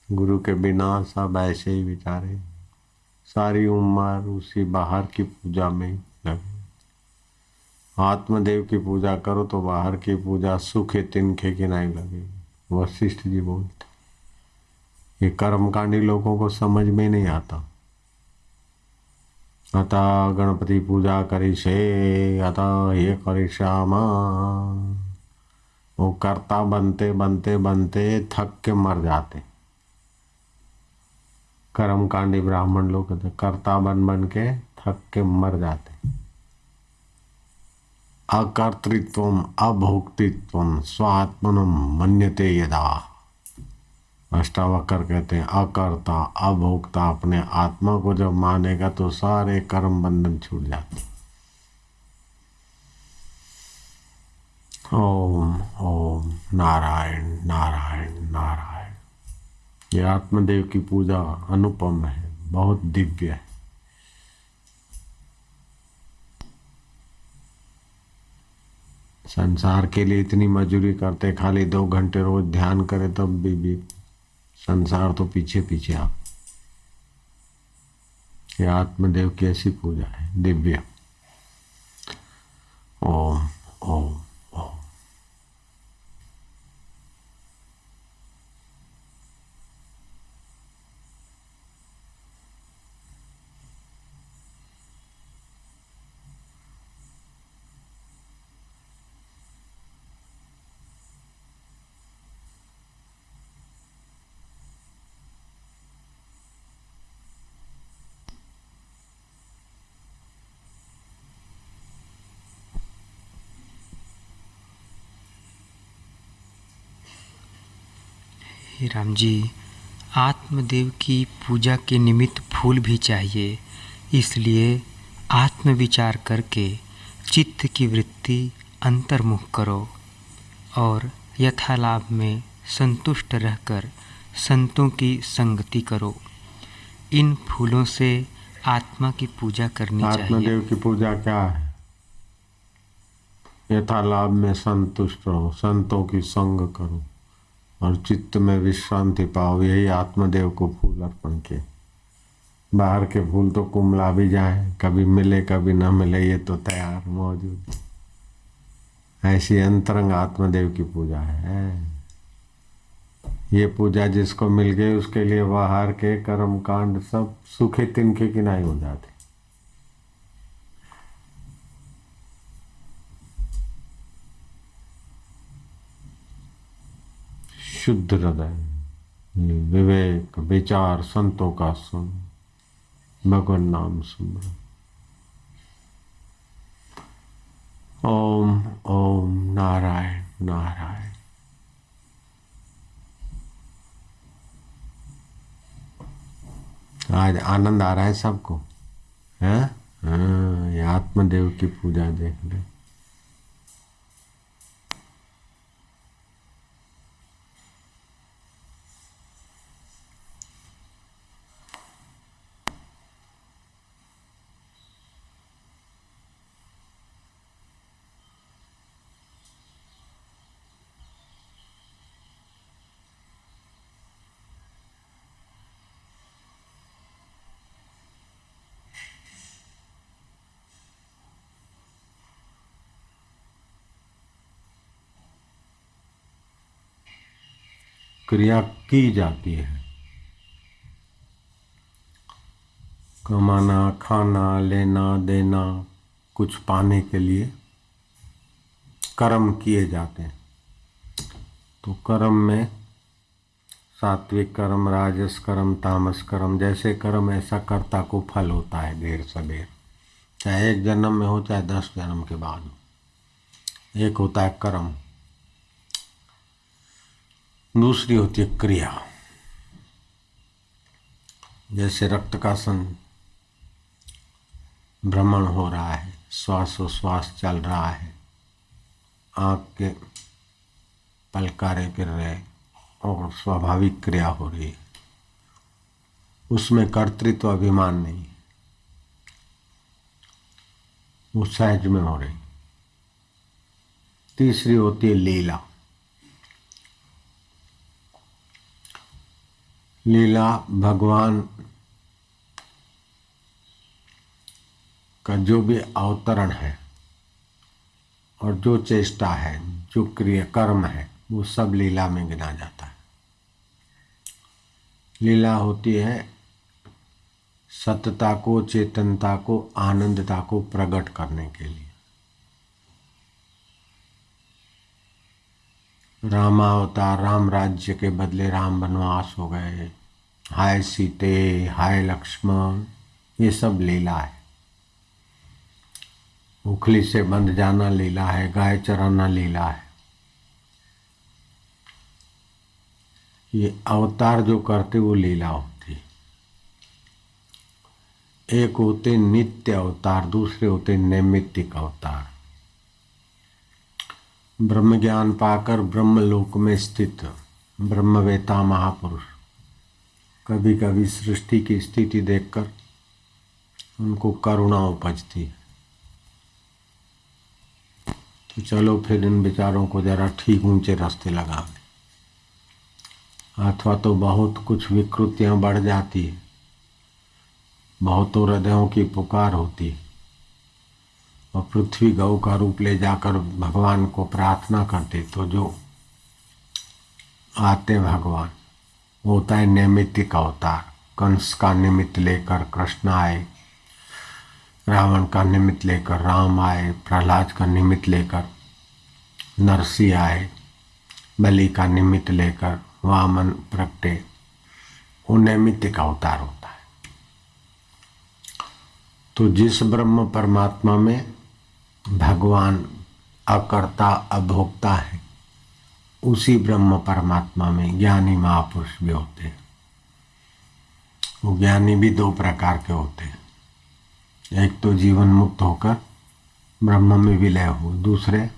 गुरु के बिना सब ऐसे ही बेचारे सारी उम्र उसी बाहर की पूजा में ही लगे। आत्मदेव की पूजा करो तो बाहर की पूजा सूखे तिनके की नहीं लगेगी। वशिष्ठ जी बोलते। ये कर्मकांडी लोगों को समझ में नहीं आता। अतः गणपति पूजा करी से, अतः ये करी श्यामा, वो कर्ता बनते बनते बनते थक के मर जाते। कर्मकांडी ब्राह्मण लोग कर्ता बन बन के थक के मर जाते। अकर्तृत्वम अभोक्तृत्वम स्वात्मनम मन्यते यदा। अष्टावक्र कहते हैं अकर्ता अभोक्ता अपने आत्मा को जब मानेगा तो सारे कर्म बंधन छूट जाते। ओम ओम नारायण नारायण नारायण। ये आत्मदेव की पूजा अनुपम है, बहुत दिव्य है। संसार के लिए इतनी मजूरी करते, खाली 2 घंटे रोज ध्यान करे तब भी संसार तो पीछे पीछे आप। ये आत्मदेव की ऐसी पूजा है दिव्य। ओम ओम ओम। हे राम जी, आत्मदेव की पूजा के निमित्त फूल भी चाहिए। इसलिए आत्मविचार करके चित्त की वृत्ति अंतर्मुख करो और यथालाभ में संतुष्ट रहकर संतों की संगति करो। इन फूलों से आत्मा की पूजा करनी चाहिए। आत्मदेव की पूजा क्या है? यथालाभ में संतुष्ट रहो, संतों की संग करो और चित्त में विश्रांति पाओ। यही आत्मदेव को फूल अर्पण किए। बाहर के फूल तो कुमला भी जाए, कभी मिले कभी न मिले, ये तो तैयार मौजूद। ऐसी अंतरंग आत्मदेव की पूजा है। ये पूजा जिसको मिल गई उसके लिए बाहर के कर्म कांड सब सूखे तिनके किनाई हो जाते। शुद्ध हृदय, विवेक विचार संतों का सुन, भगवान नाम सुन। ओम ओम नारायण नारायण। आज आनंद आ रहा है सबको, है? हाँ, ये आत्मदेव की पूजा देख ले। क्रिया की जाती है, कमाना खाना लेना देना कुछ पाने के लिए कर्म किए जाते हैं। तो कर्म में सात्विक कर्म राजस कर्म तामस कर्म, जैसे कर्म ऐसा कर्ता को फल होता है देर सबेर, चाहे एक जन्म में हो चाहे 10 जन्म के बाद हो। एक होता है कर्म, दूसरी होती है क्रिया। जैसे रक्त का भ्रमण हो रहा है, श्वासोश्वास चल रहा है, आँख के पलकारे गिर रहे और स्वाभाविक क्रिया हो रही है, उसमें कर्तृत्व अभिमान नहीं, वो सहज में हो रही। तीसरी होती है लीला। लीला भगवान का जो भी अवतरण है और जो चेष्टा है, जो क्रिया कर्म है, वो सब लीला में गिना जाता है। लीला होती है सत्यता को, चेतनता को, आनंदता को प्रकट करने के लिए। रामावतार, राम राज्य के बदले राम वनवास हो गए, हाय सीते, हाय लक्ष्मण, ये सब लीला है। उखली से बंध जाना लीला है, गाय चराना लीला है। ये अवतार जो करते वो लीला होती। एक होते नित्य अवतार, दूसरे होते नैमित्तिक अवतार। ब्रह्म ज्ञान पाकर ब्रह्मलोक में स्थित ब्रह्मवेता महापुरुष कभी कभी सृष्टि की स्थिति देखकर उनको करुणा उपजती है। तो चलो फिर इन विचारों को जरा ठीक ऊंचे रास्ते लगा दें, अथवा तो बहुत कुछ विकृतियां बढ़ जाती है, बहुतों हृदयों की पुकार होती है और पृथ्वी गौ का रूप ले जाकर भगवान को प्रार्थना करते, तो जो आते भगवान होता है नैमित्तिक अवतार। कंस का निमित्त लेकर कृष्ण आए, रावण का निमित्त लेकर राम आए, प्रहलाद का निमित्त लेकर नरसिंह आए, बलि का निमित्त लेकर वामन प्रगटे। वो नैमित्तिक अवतार होता है। तो जिस ब्रह्म परमात्मा में भगवान अकर्ता अभोक्ता है, उसी ब्रह्म परमात्मा में ज्ञानी महापुरुष भी होते हैं। वो ज्ञानी भी दो प्रकार के होते हैं, एक तो जीवन मुक्त होकर ब्रह्म में विलय हो, दूसरे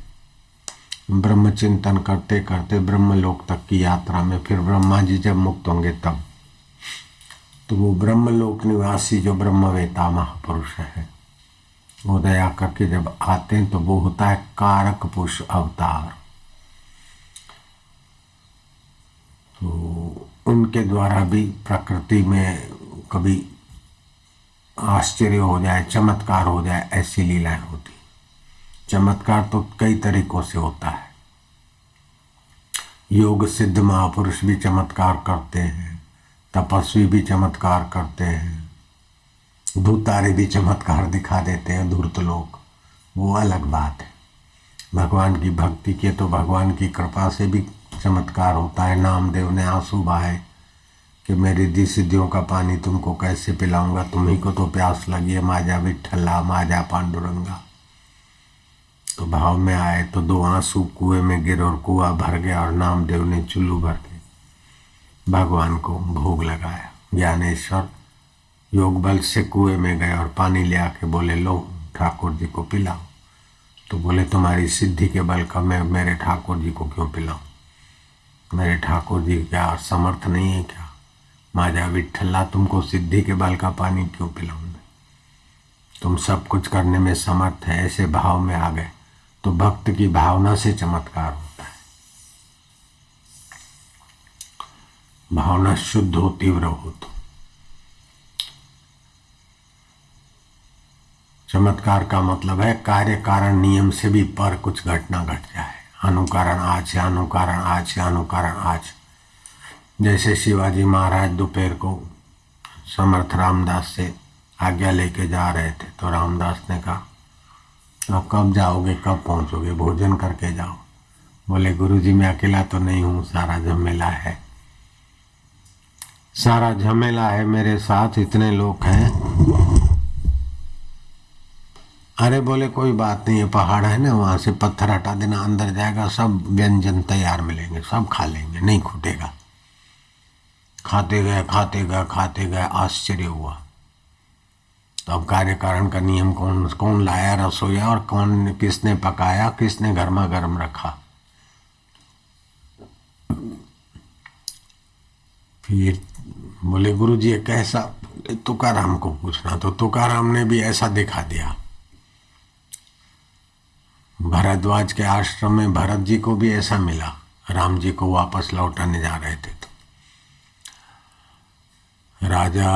ब्रह्म चिंतन करते करते ब्रह्मलोक तक की यात्रा में, फिर ब्रह्मा जी जब मुक्त होंगे तब। तो वो ब्रह्मलोक निवासी जो ब्रह्मवेता महापुरुष है, वो दया करके जब आते हैं तो वो होता है कारक पुरुष अवतार। तो उनके द्वारा भी प्रकृति में कभी आश्चर्य हो जाए, चमत्कार हो जाए, ऐसी लीलाएं होती। चमत्कार तो कई तरीकों से होता है। योग सिद्ध महापुरुष भी चमत्कार करते हैं, तपस्वी भी चमत्कार करते हैं, धूतारे भी चमत्कार दिखा देते हैं, धूर्त लोग, वो अलग बात है। भगवान की भक्ति के तो भगवान की कृपा से भी चमत्कार होता है। नामदेव ने आंसू बहाए कि मेरी दी सिद्धियों का पानी तुमको कैसे पिलाऊंगा, तुम्ही को तो प्यास लगी है, माजा विठ्ठला माजा पांडुरंगा। तो भाव में आए तो 2 आंसू कुएं में गिर और कुआं भर गया और नामदेव ने चुल्लू भर के भगवान को भोग लगाया। ज्ञानेश्वर योग बल से कुएं में गए और पानी ले आके बोले लो ठाकुर जी को पिलाओ। तो बोले तुम्हारी सिद्धि के बल का मैं मेरे ठाकुर जी को क्यों पिलाऊं, मेरे ठाकुर जी क्या समर्थ नहीं है क्या, माजा विठ्ठला तुमको सिद्धि के बल का पानी क्यों पिलाऊं, तुम सब कुछ करने में समर्थ है। ऐसे भाव में आ गए तो भक्त की भावना से चमत्कार होता है। भावना शुद्ध हो, तीव्र हो तो चमत्कार का मतलब है कार्य कारण नियम से भी पर कुछ घटना घट जाए। अनुकरण आज है, अनुकरण आज है, अनुकरण आज। जैसे शिवाजी महाराज दोपहर को समर्थ रामदास से आज्ञा लेके जा रहे थे तो रामदास ने कहा अब कब जाओगे, कब पहुंचोगे, भोजन करके जाओ। बोले गुरुजी मैं अकेला तो नहीं हूँ, सारा झमेला है, सारा झमेला है, मेरे साथ इतने लोग हैं। अरे बोले कोई बात नहीं है, पहाड़ है ना, वहां से पत्थर हटा देना, अंदर जाएगा, सब व्यंजन तैयार मिलेंगे, सब खा लेंगे, नहीं छूटेगा। खाते गए खाते गए खाते गए, आश्चर्य हुआ। तो अब कार्य कारण का नियम कौन कौन लाया रसोईया और कौन किसने पकाया, किसने गर्मा गर्म रखा। फिर बोले गुरुजी ये कैसा, तुकाराम को पूछना। तो तुकाराम ने भी ऐसा दिखा दिया। भरद्वाज के आश्रम में भरत जी को भी ऐसा मिला, राम जी को वापस लौटाने जा रहे थे तो राजा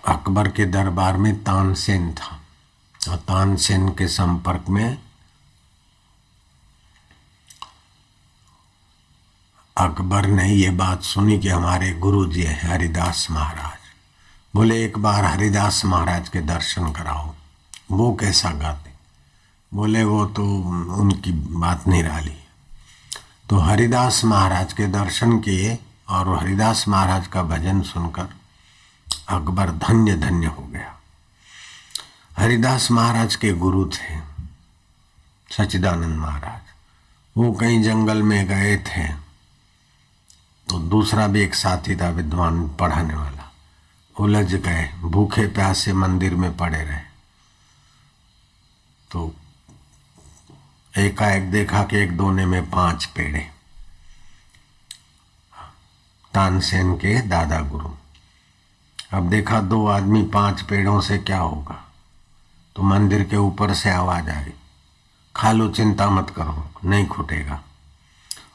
अकबर के दरबार में तानसेन था और तानसेन के संपर्क में अकबर ने ये बात सुनी कि हमारे गुरु जी हैं हरिदास महाराज। बोले एक बार हरिदास महाराज के दर्शन कराओ, वो कैसा गाते। बोले वो तो उनकी बात निराली। तो हरिदास महाराज के दर्शन किए और हरिदास महाराज का भजन सुनकर अकबर धन्य धन्य हो गया। हरिदास महाराज के गुरु थे सच्चिदानंद महाराज। वो कहीं जंगल में गए थे तो दूसरा भी एक साथी था विद्वान पढ़ाने वाला, उलझ गए, भूखे प्यासे मंदिर में पड़े रहे। तो एकाएक देखा कि एक दोने में 5 पेड़े, तानसेन के दादा गुरु। अब देखा 2 आदमी 5 पेड़ों से क्या होगा। तो मंदिर के ऊपर से आवाज आई, खा लो, चिंता मत करो, नहीं छूटेगा।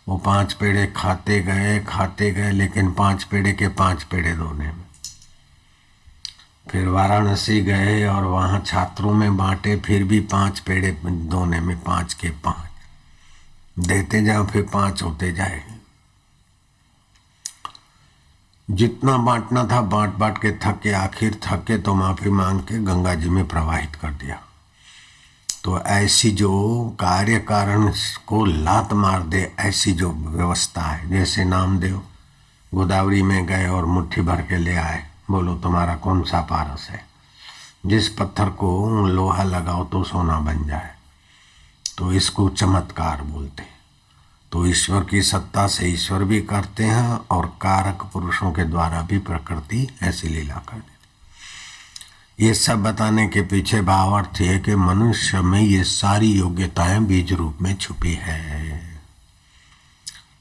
वो 5 पेड़े खाते गए, लेकिन 5 पेड़े के 5 पेड़े दोने में। फिर वाराणसी गए और वहाँ छात्रों में बांटे, फिर भी 5 पेड़े दोने में, 5 के 5 देते जाओ, फिर 5 होते जाए। जितना बांटना था बांट बांट के थके, आखिर थके तो माफी मांग के गंगा जी में प्रवाहित कर दिया। तो ऐसी जो कार्य कारण को लात मार दे, ऐसी जो व्यवस्था है, जैसे नामदेव गोदावरी में गए और मुट्ठी भर के ले आए, बोलो तुम्हारा कौन सा पारस है, जिस पत्थर को लोहा लगाओ तो सोना बन जाए। तो इसको चमत्कार बोलते हैं। तो ईश्वर की सत्ता से ईश्वर भी करते हैं और कारक पुरुषों के द्वारा भी प्रकृति ऐसी लीला कर देती। ये सब बताने के पीछे भावार्थ है कि मनुष्य में ये सारी योग्यताएं बीज रूप में छुपी है।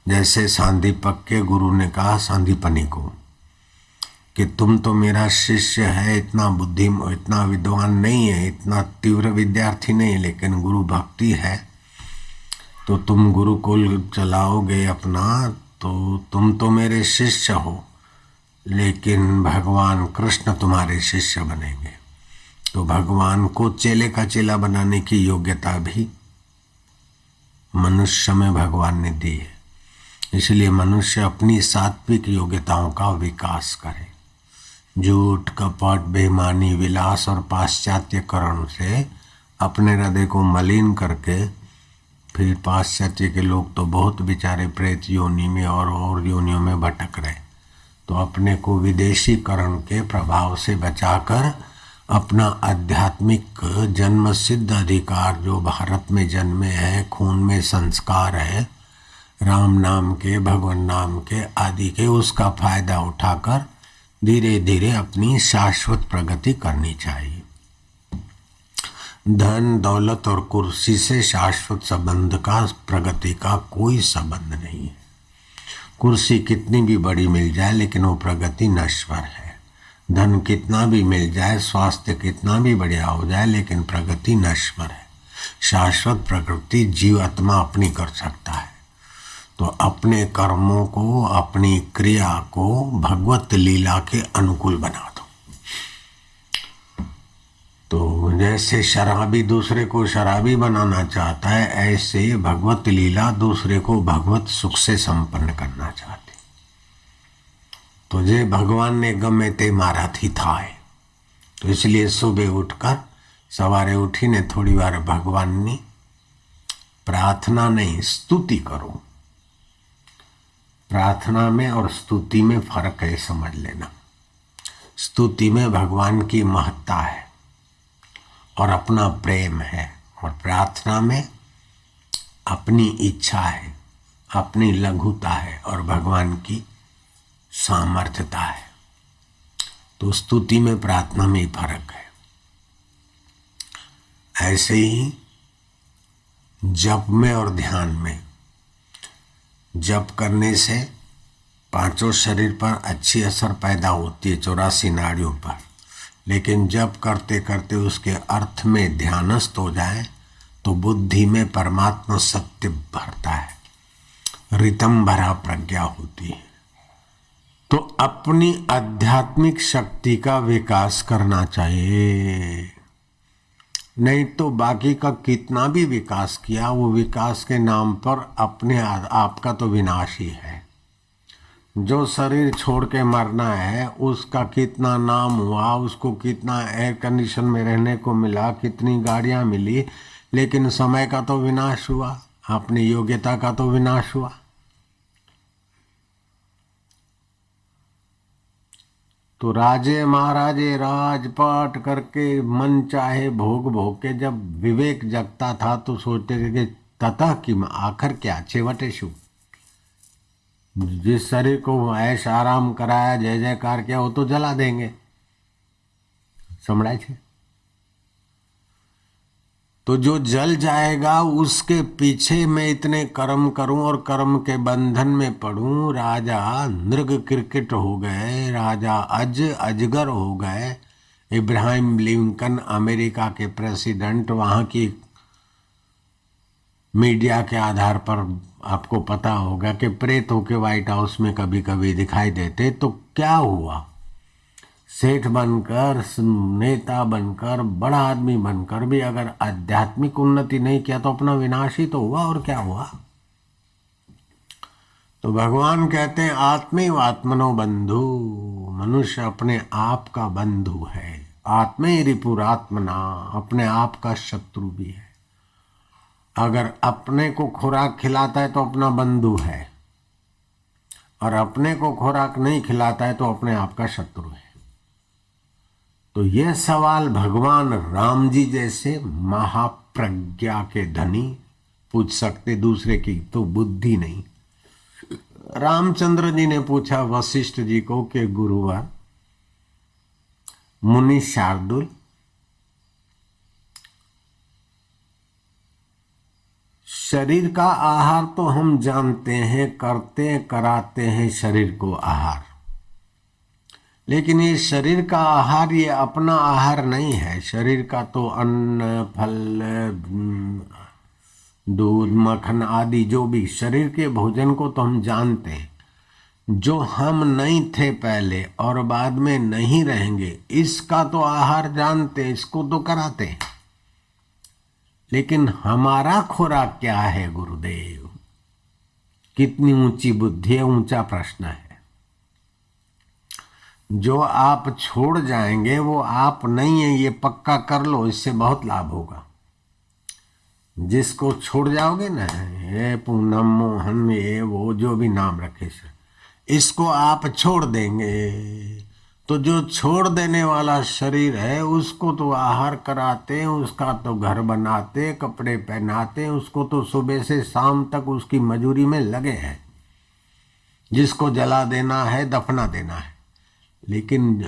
जैसे सांदीपक के गुरु ने कहा सांदीपनी को कि तुम तो मेरा शिष्य है, इतना बुद्धि, इतना विद्वान नहीं है, इतना तीव्र विद्यार्थी नहीं, लेकिन गुरु भक्ति है, तो तुम गुरुकुल चलाओगे अपना, तो तुम तो मेरे शिष्य हो, लेकिन भगवान कृष्ण तुम्हारे शिष्य बनेंगे। तो भगवान को चेले का चेला बनाने की योग्यता भी मनुष्य में भगवान ने दी है। इसलिए मनुष्य अपनी सात्विक योग्यताओं का विकास करे। झूठ, कपट, बेईमानी, विलास और पाश्चात्यकरण से अपने हृदय को मलिन करके फिर पाश्चात्य के लोग तो बहुत बेचारे प्रेत योनि में और योनियों में भटक रहे। तो अपने को विदेशीकरण के प्रभाव से बचाकर अपना आध्यात्मिक जन्म सिद्ध अधिकार जो भारत में जन्मे हैं, खून में संस्कार है, राम नाम के, भगवान नाम के आदि के, उसका फायदा उठाकर धीरे धीरे अपनी शाश्वत प्रगति करनी चाहिए। धन, दौलत और कुर्सी से शाश्वत संबंध का, प्रगति का कोई संबंध नहीं है। कुर्सी कितनी भी बड़ी मिल जाए लेकिन वो प्रगति नश्वर है। धन कितना भी मिल जाए, स्वास्थ्य कितना भी बढ़िया हो जाए लेकिन प्रगति नश्वर है। शाश्वत प्रगति जीवात्मा अपनी कर सकता है। तो अपने कर्मों को, अपनी क्रिया को भगवत लीला के अनुकूल बना दो। तो जैसे शराबी दूसरे को शराबी बनाना चाहता है, ऐसे भगवत लीला दूसरे को भगवत सुख से संपन्न करना चाहती। तो जे भगवान ने गमे ते मारा थी था है। तो इसलिए सुबह उठकर सवारे उठीने थोड़ी बार भगवान प्रार्थना नहीं स्तुति करो। प्रार्थना में और स्तुति में फर्क है, समझ लेना। स्तुति में भगवान की महत्ता है और अपना प्रेम है, और प्रार्थना में अपनी इच्छा है, अपनी लघुता है और भगवान की सामर्थ्यता है। तो स्तुति में, प्रार्थना में ही फर्क है। ऐसे ही जप में और ध्यान में, जप करने से पांचों शरीर पर अच्छी असर पैदा होती है, 84 नाड़ियों पर। लेकिन जप करते करते उसके अर्थ में ध्यानस्थ हो जाए तो बुद्धि में परमात्मा सत्य भरता है, रितम भरा प्रज्ञा होती है। तो अपनी आध्यात्मिक शक्ति का विकास करना चाहिए। नहीं तो बाकी का कितना भी विकास किया, वो विकास के नाम पर अपने आपका तो विनाश ही है। जो शरीर छोड़ के मरना है उसका कितना नाम हुआ, उसको कितना एयर कंडीशन में रहने को मिला, कितनी गाड़ियां मिली, लेकिन समय का तो विनाश हुआ, अपनी योग्यता का तो विनाश हुआ। तो राजे महाराजे राजपाट करके मन चाहे भोग भोग के जब विवेक जगता था तो सोचते थे कि ततः कि आखिर क्या छेवटे शु। जिस शरीर को ऐश आराम कराया, जय जयकार किया, वो तो जला देंगे। समझाए छे? तो जो जल जाएगा उसके पीछे मैं इतने कर्म करूं और कर्म के बंधन में पड़ूं। राजा नृग क्रिकेट हो गए, राजा अजगर हो गए। इब्राहिम लिंकन अमेरिका के प्रेसिडेंट, वहां की मीडिया के आधार पर आपको पता होगा कि प्रेत होके व्हाइट हाउस में कभी कभी दिखाई देते। तो क्या हुआ, सेठ बनकर, नेता बनकर, बड़ा आदमी बनकर भी अगर आध्यात्मिक उन्नति नहीं किया तो अपना विनाश ही तो हुआ। और क्या हुआ? तो भगवान कहते हैं आत्मैव आत्मनो बंधु। मनुष्य अपने आप का बंधु है। आत्मै रिपुरात्मना, अपने आप का शत्रु भी है। अगर अपने को खुराक खिलाता है तो अपना बंधु है, और अपने को खुराक नहीं खिलाता है तो अपने आप का शत्रु है। तो यह सवाल भगवान राम जी जैसे महाप्रज्ञा के धनी पूछ सकते, दूसरे की तो बुद्धि नहीं। रामचंद्र जी ने पूछा वशिष्ठ जी को कि गुरुवर, मुनि शार्दुल, शरीर का आहार तो हम जानते हैं, करते कराते हैं शरीर को आहार, लेकिन ये शरीर का आहार ये अपना आहार नहीं है। शरीर का तो अन्न, फल, दूध, मक्खन आदि जो भी शरीर के भोजन को तो हम जानते हैं। जो हम नहीं थे पहले और बाद में नहीं रहेंगे, इसका तो आहार जानते, इसको तो कराते हैं। लेकिन हमारा खुराक क्या है गुरुदेव? कितनी ऊंची बुद्धि है, ऊंचा प्रश्न है। जो आप छोड़ जाएंगे वो आप नहीं है, ये पक्का कर लो, इससे बहुत लाभ होगा। जिसको छोड़ जाओगे ना, ये पूनम मोहन ये वो जो भी नाम रखे सर, इसको आप छोड़ देंगे तो जो छोड़ देने वाला शरीर है उसको तो आहार कराते, उसका तो घर बनाते, कपड़े पहनाते, उसको तो सुबह से शाम तक उसकी मजूरी में लगे हैं, जिसको जला देना है, दफना देना है। लेकिन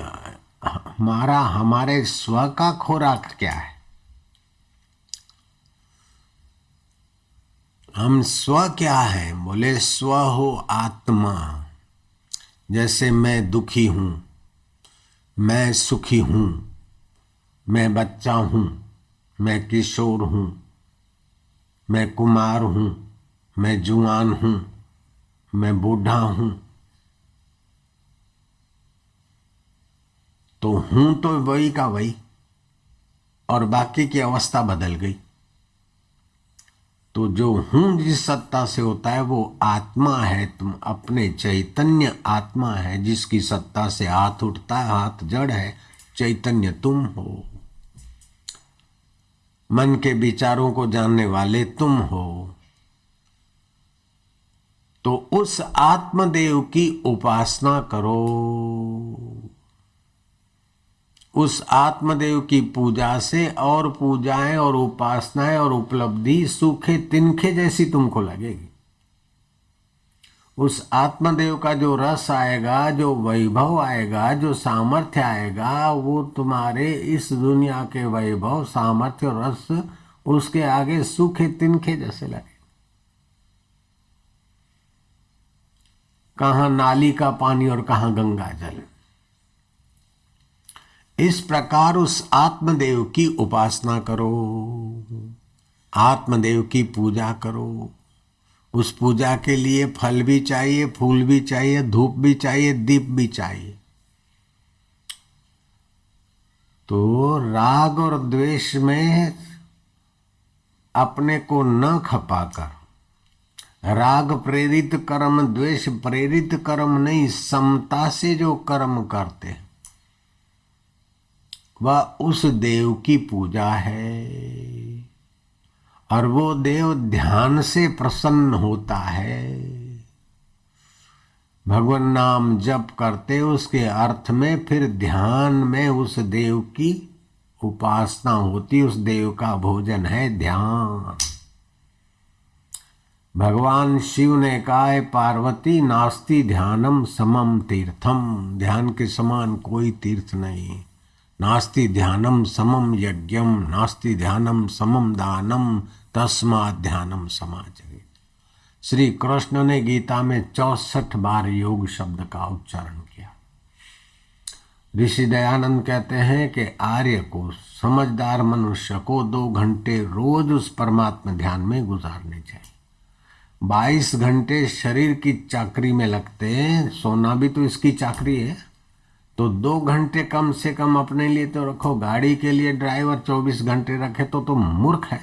हमारे स्व का खुराक क्या है? हम स्व क्या है? बोले स्व हो आत्मा। जैसे मैं दुखी हूं, मैं सुखी हूं, मैं बच्चा हूं, मैं किशोर हूं, मैं कुमार हूं, मैं जुआन हूं, मैं बूढ़ा हूं, तो हूं तो वही का वही, और बाकी की अवस्था बदल गई। तो जो हूं जिस सत्ता से होता है वो आत्मा है। तुम अपने चैतन्य आत्मा है, जिसकी सत्ता से हाथ उठता है, हाथ जड़ है, चैतन्य तुम हो। मन के विचारों को जानने वाले तुम हो। तो उस आत्मदेव की उपासना करो, उस आत्मदेव की पूजा से और पूजाएं और उपासनाएं और उपलब्धि सूखे तिनके जैसी तुमको लगेगी। उस आत्मदेव का जो रस आएगा, जो वैभव आएगा, जो सामर्थ्य आएगा, वो तुम्हारे इस दुनिया के वैभव, सामर्थ्य और रस उसके आगे सूखे तिनके जैसे लगे। कहाँ नाली का पानी और कहाँ गंगा जल। इस प्रकार उस आत्मदेव की उपासना करो, आत्मदेव की पूजा करो। उस पूजा के लिए फल भी चाहिए, फूल भी चाहिए, धूप भी चाहिए, दीप भी चाहिए। तो राग और द्वेष में अपने को न खपाकर, राग प्रेरित कर्म, द्वेष प्रेरित कर्म नहीं, समता से जो कर्म करते हैं वह उस देव की पूजा है। और वो देव ध्यान से प्रसन्न होता है। भगवान नाम जप करते उसके अर्थ में फिर ध्यान में उस देव की उपासना होती। उस देव का भोजन है ध्यान। भगवान शिव ने कहा है, पार्वती नास्ति ध्यानम समम तीर्थम। ध्यान के समान कोई तीर्थ नहीं। नास्ति ध्यानम समम यज्ञम, नास्ति ध्यानम समम दानम, तस्मात् ध्यानम समाचरेत्। श्री कृष्ण ने गीता में 64 बार योग शब्द का उच्चारण किया। ऋषि दयानंद कहते हैं कि आर्य को, समझदार मनुष्य को 2 घंटे रोज उस परमात्मा ध्यान में गुजारने चाहिए। 22 घंटे शरीर की चाकरी में लगते हैं, सोना भी तो इसकी चाकरी है। तो 2 घंटे कम से कम अपने लिए तो रखो। गाड़ी के लिए ड्राइवर 24 घंटे रखे तो मूर्ख है।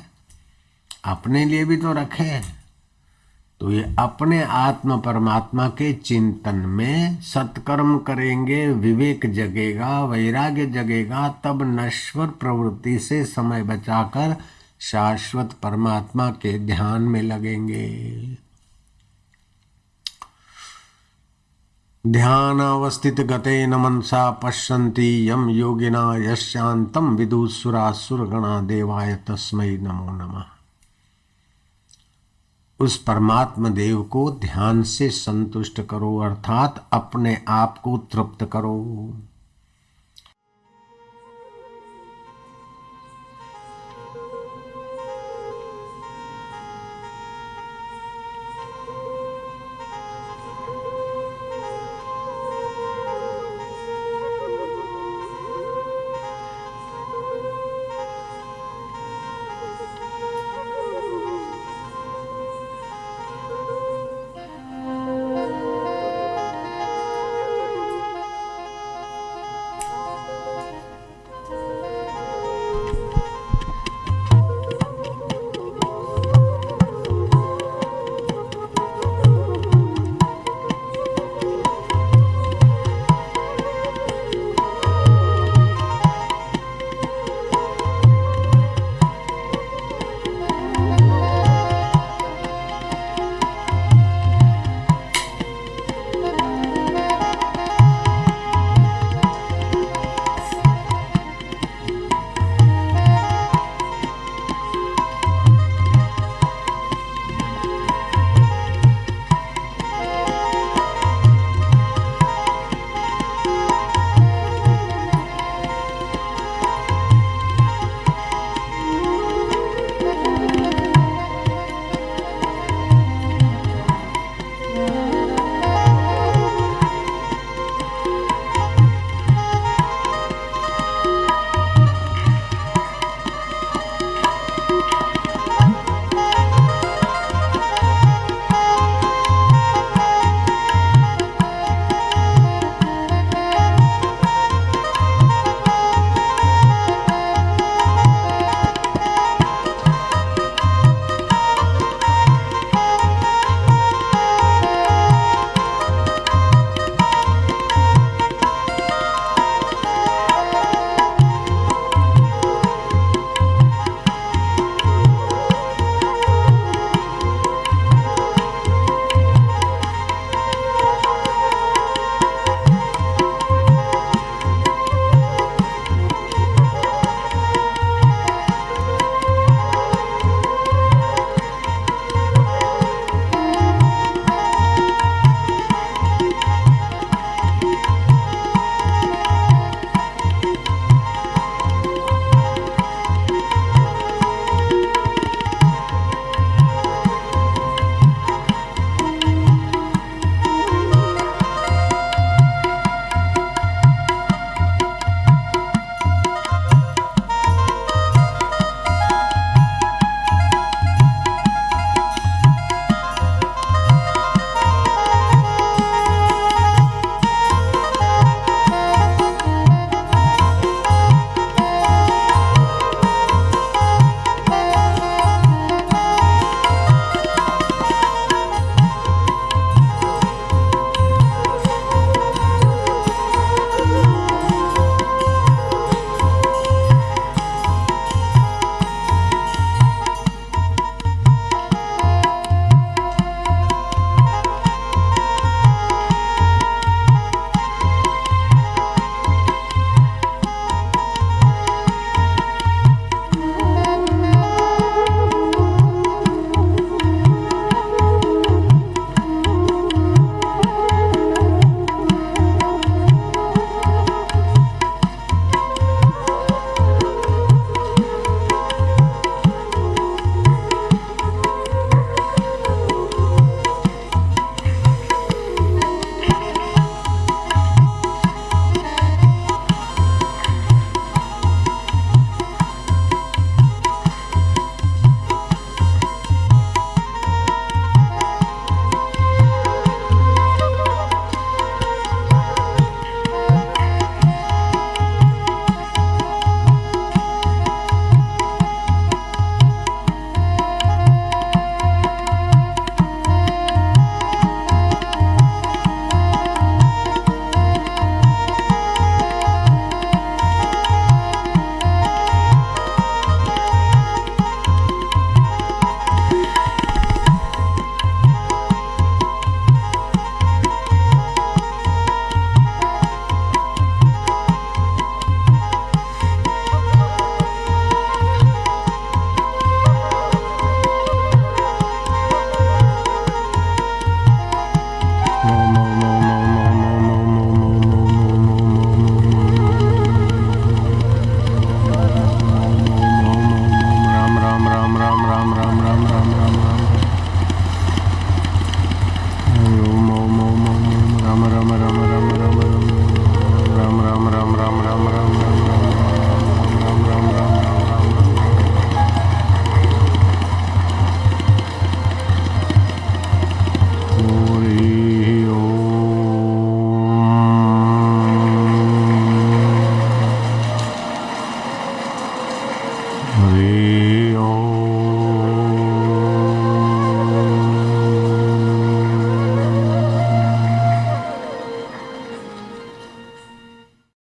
अपने लिए भी तो रखे। तो ये अपने आत्म परमात्मा के चिंतन में सत्कर्म करेंगे, विवेक जगेगा, वैराग्य जगेगा, तब नश्वर प्रवृत्ति से समय बचाकर शाश्वत परमात्मा के ध्यान में लगेंगे। ध्यान अवस्थित गतेन मनसा पश्यन्ति यम योगिना यशांतम विदुसुरासुरगणा देवाय तस्मै नमो नमः। उस परमात्मा देव को ध्यान से संतुष्ट करो, अर्थात अपने आप को तृप्त करो।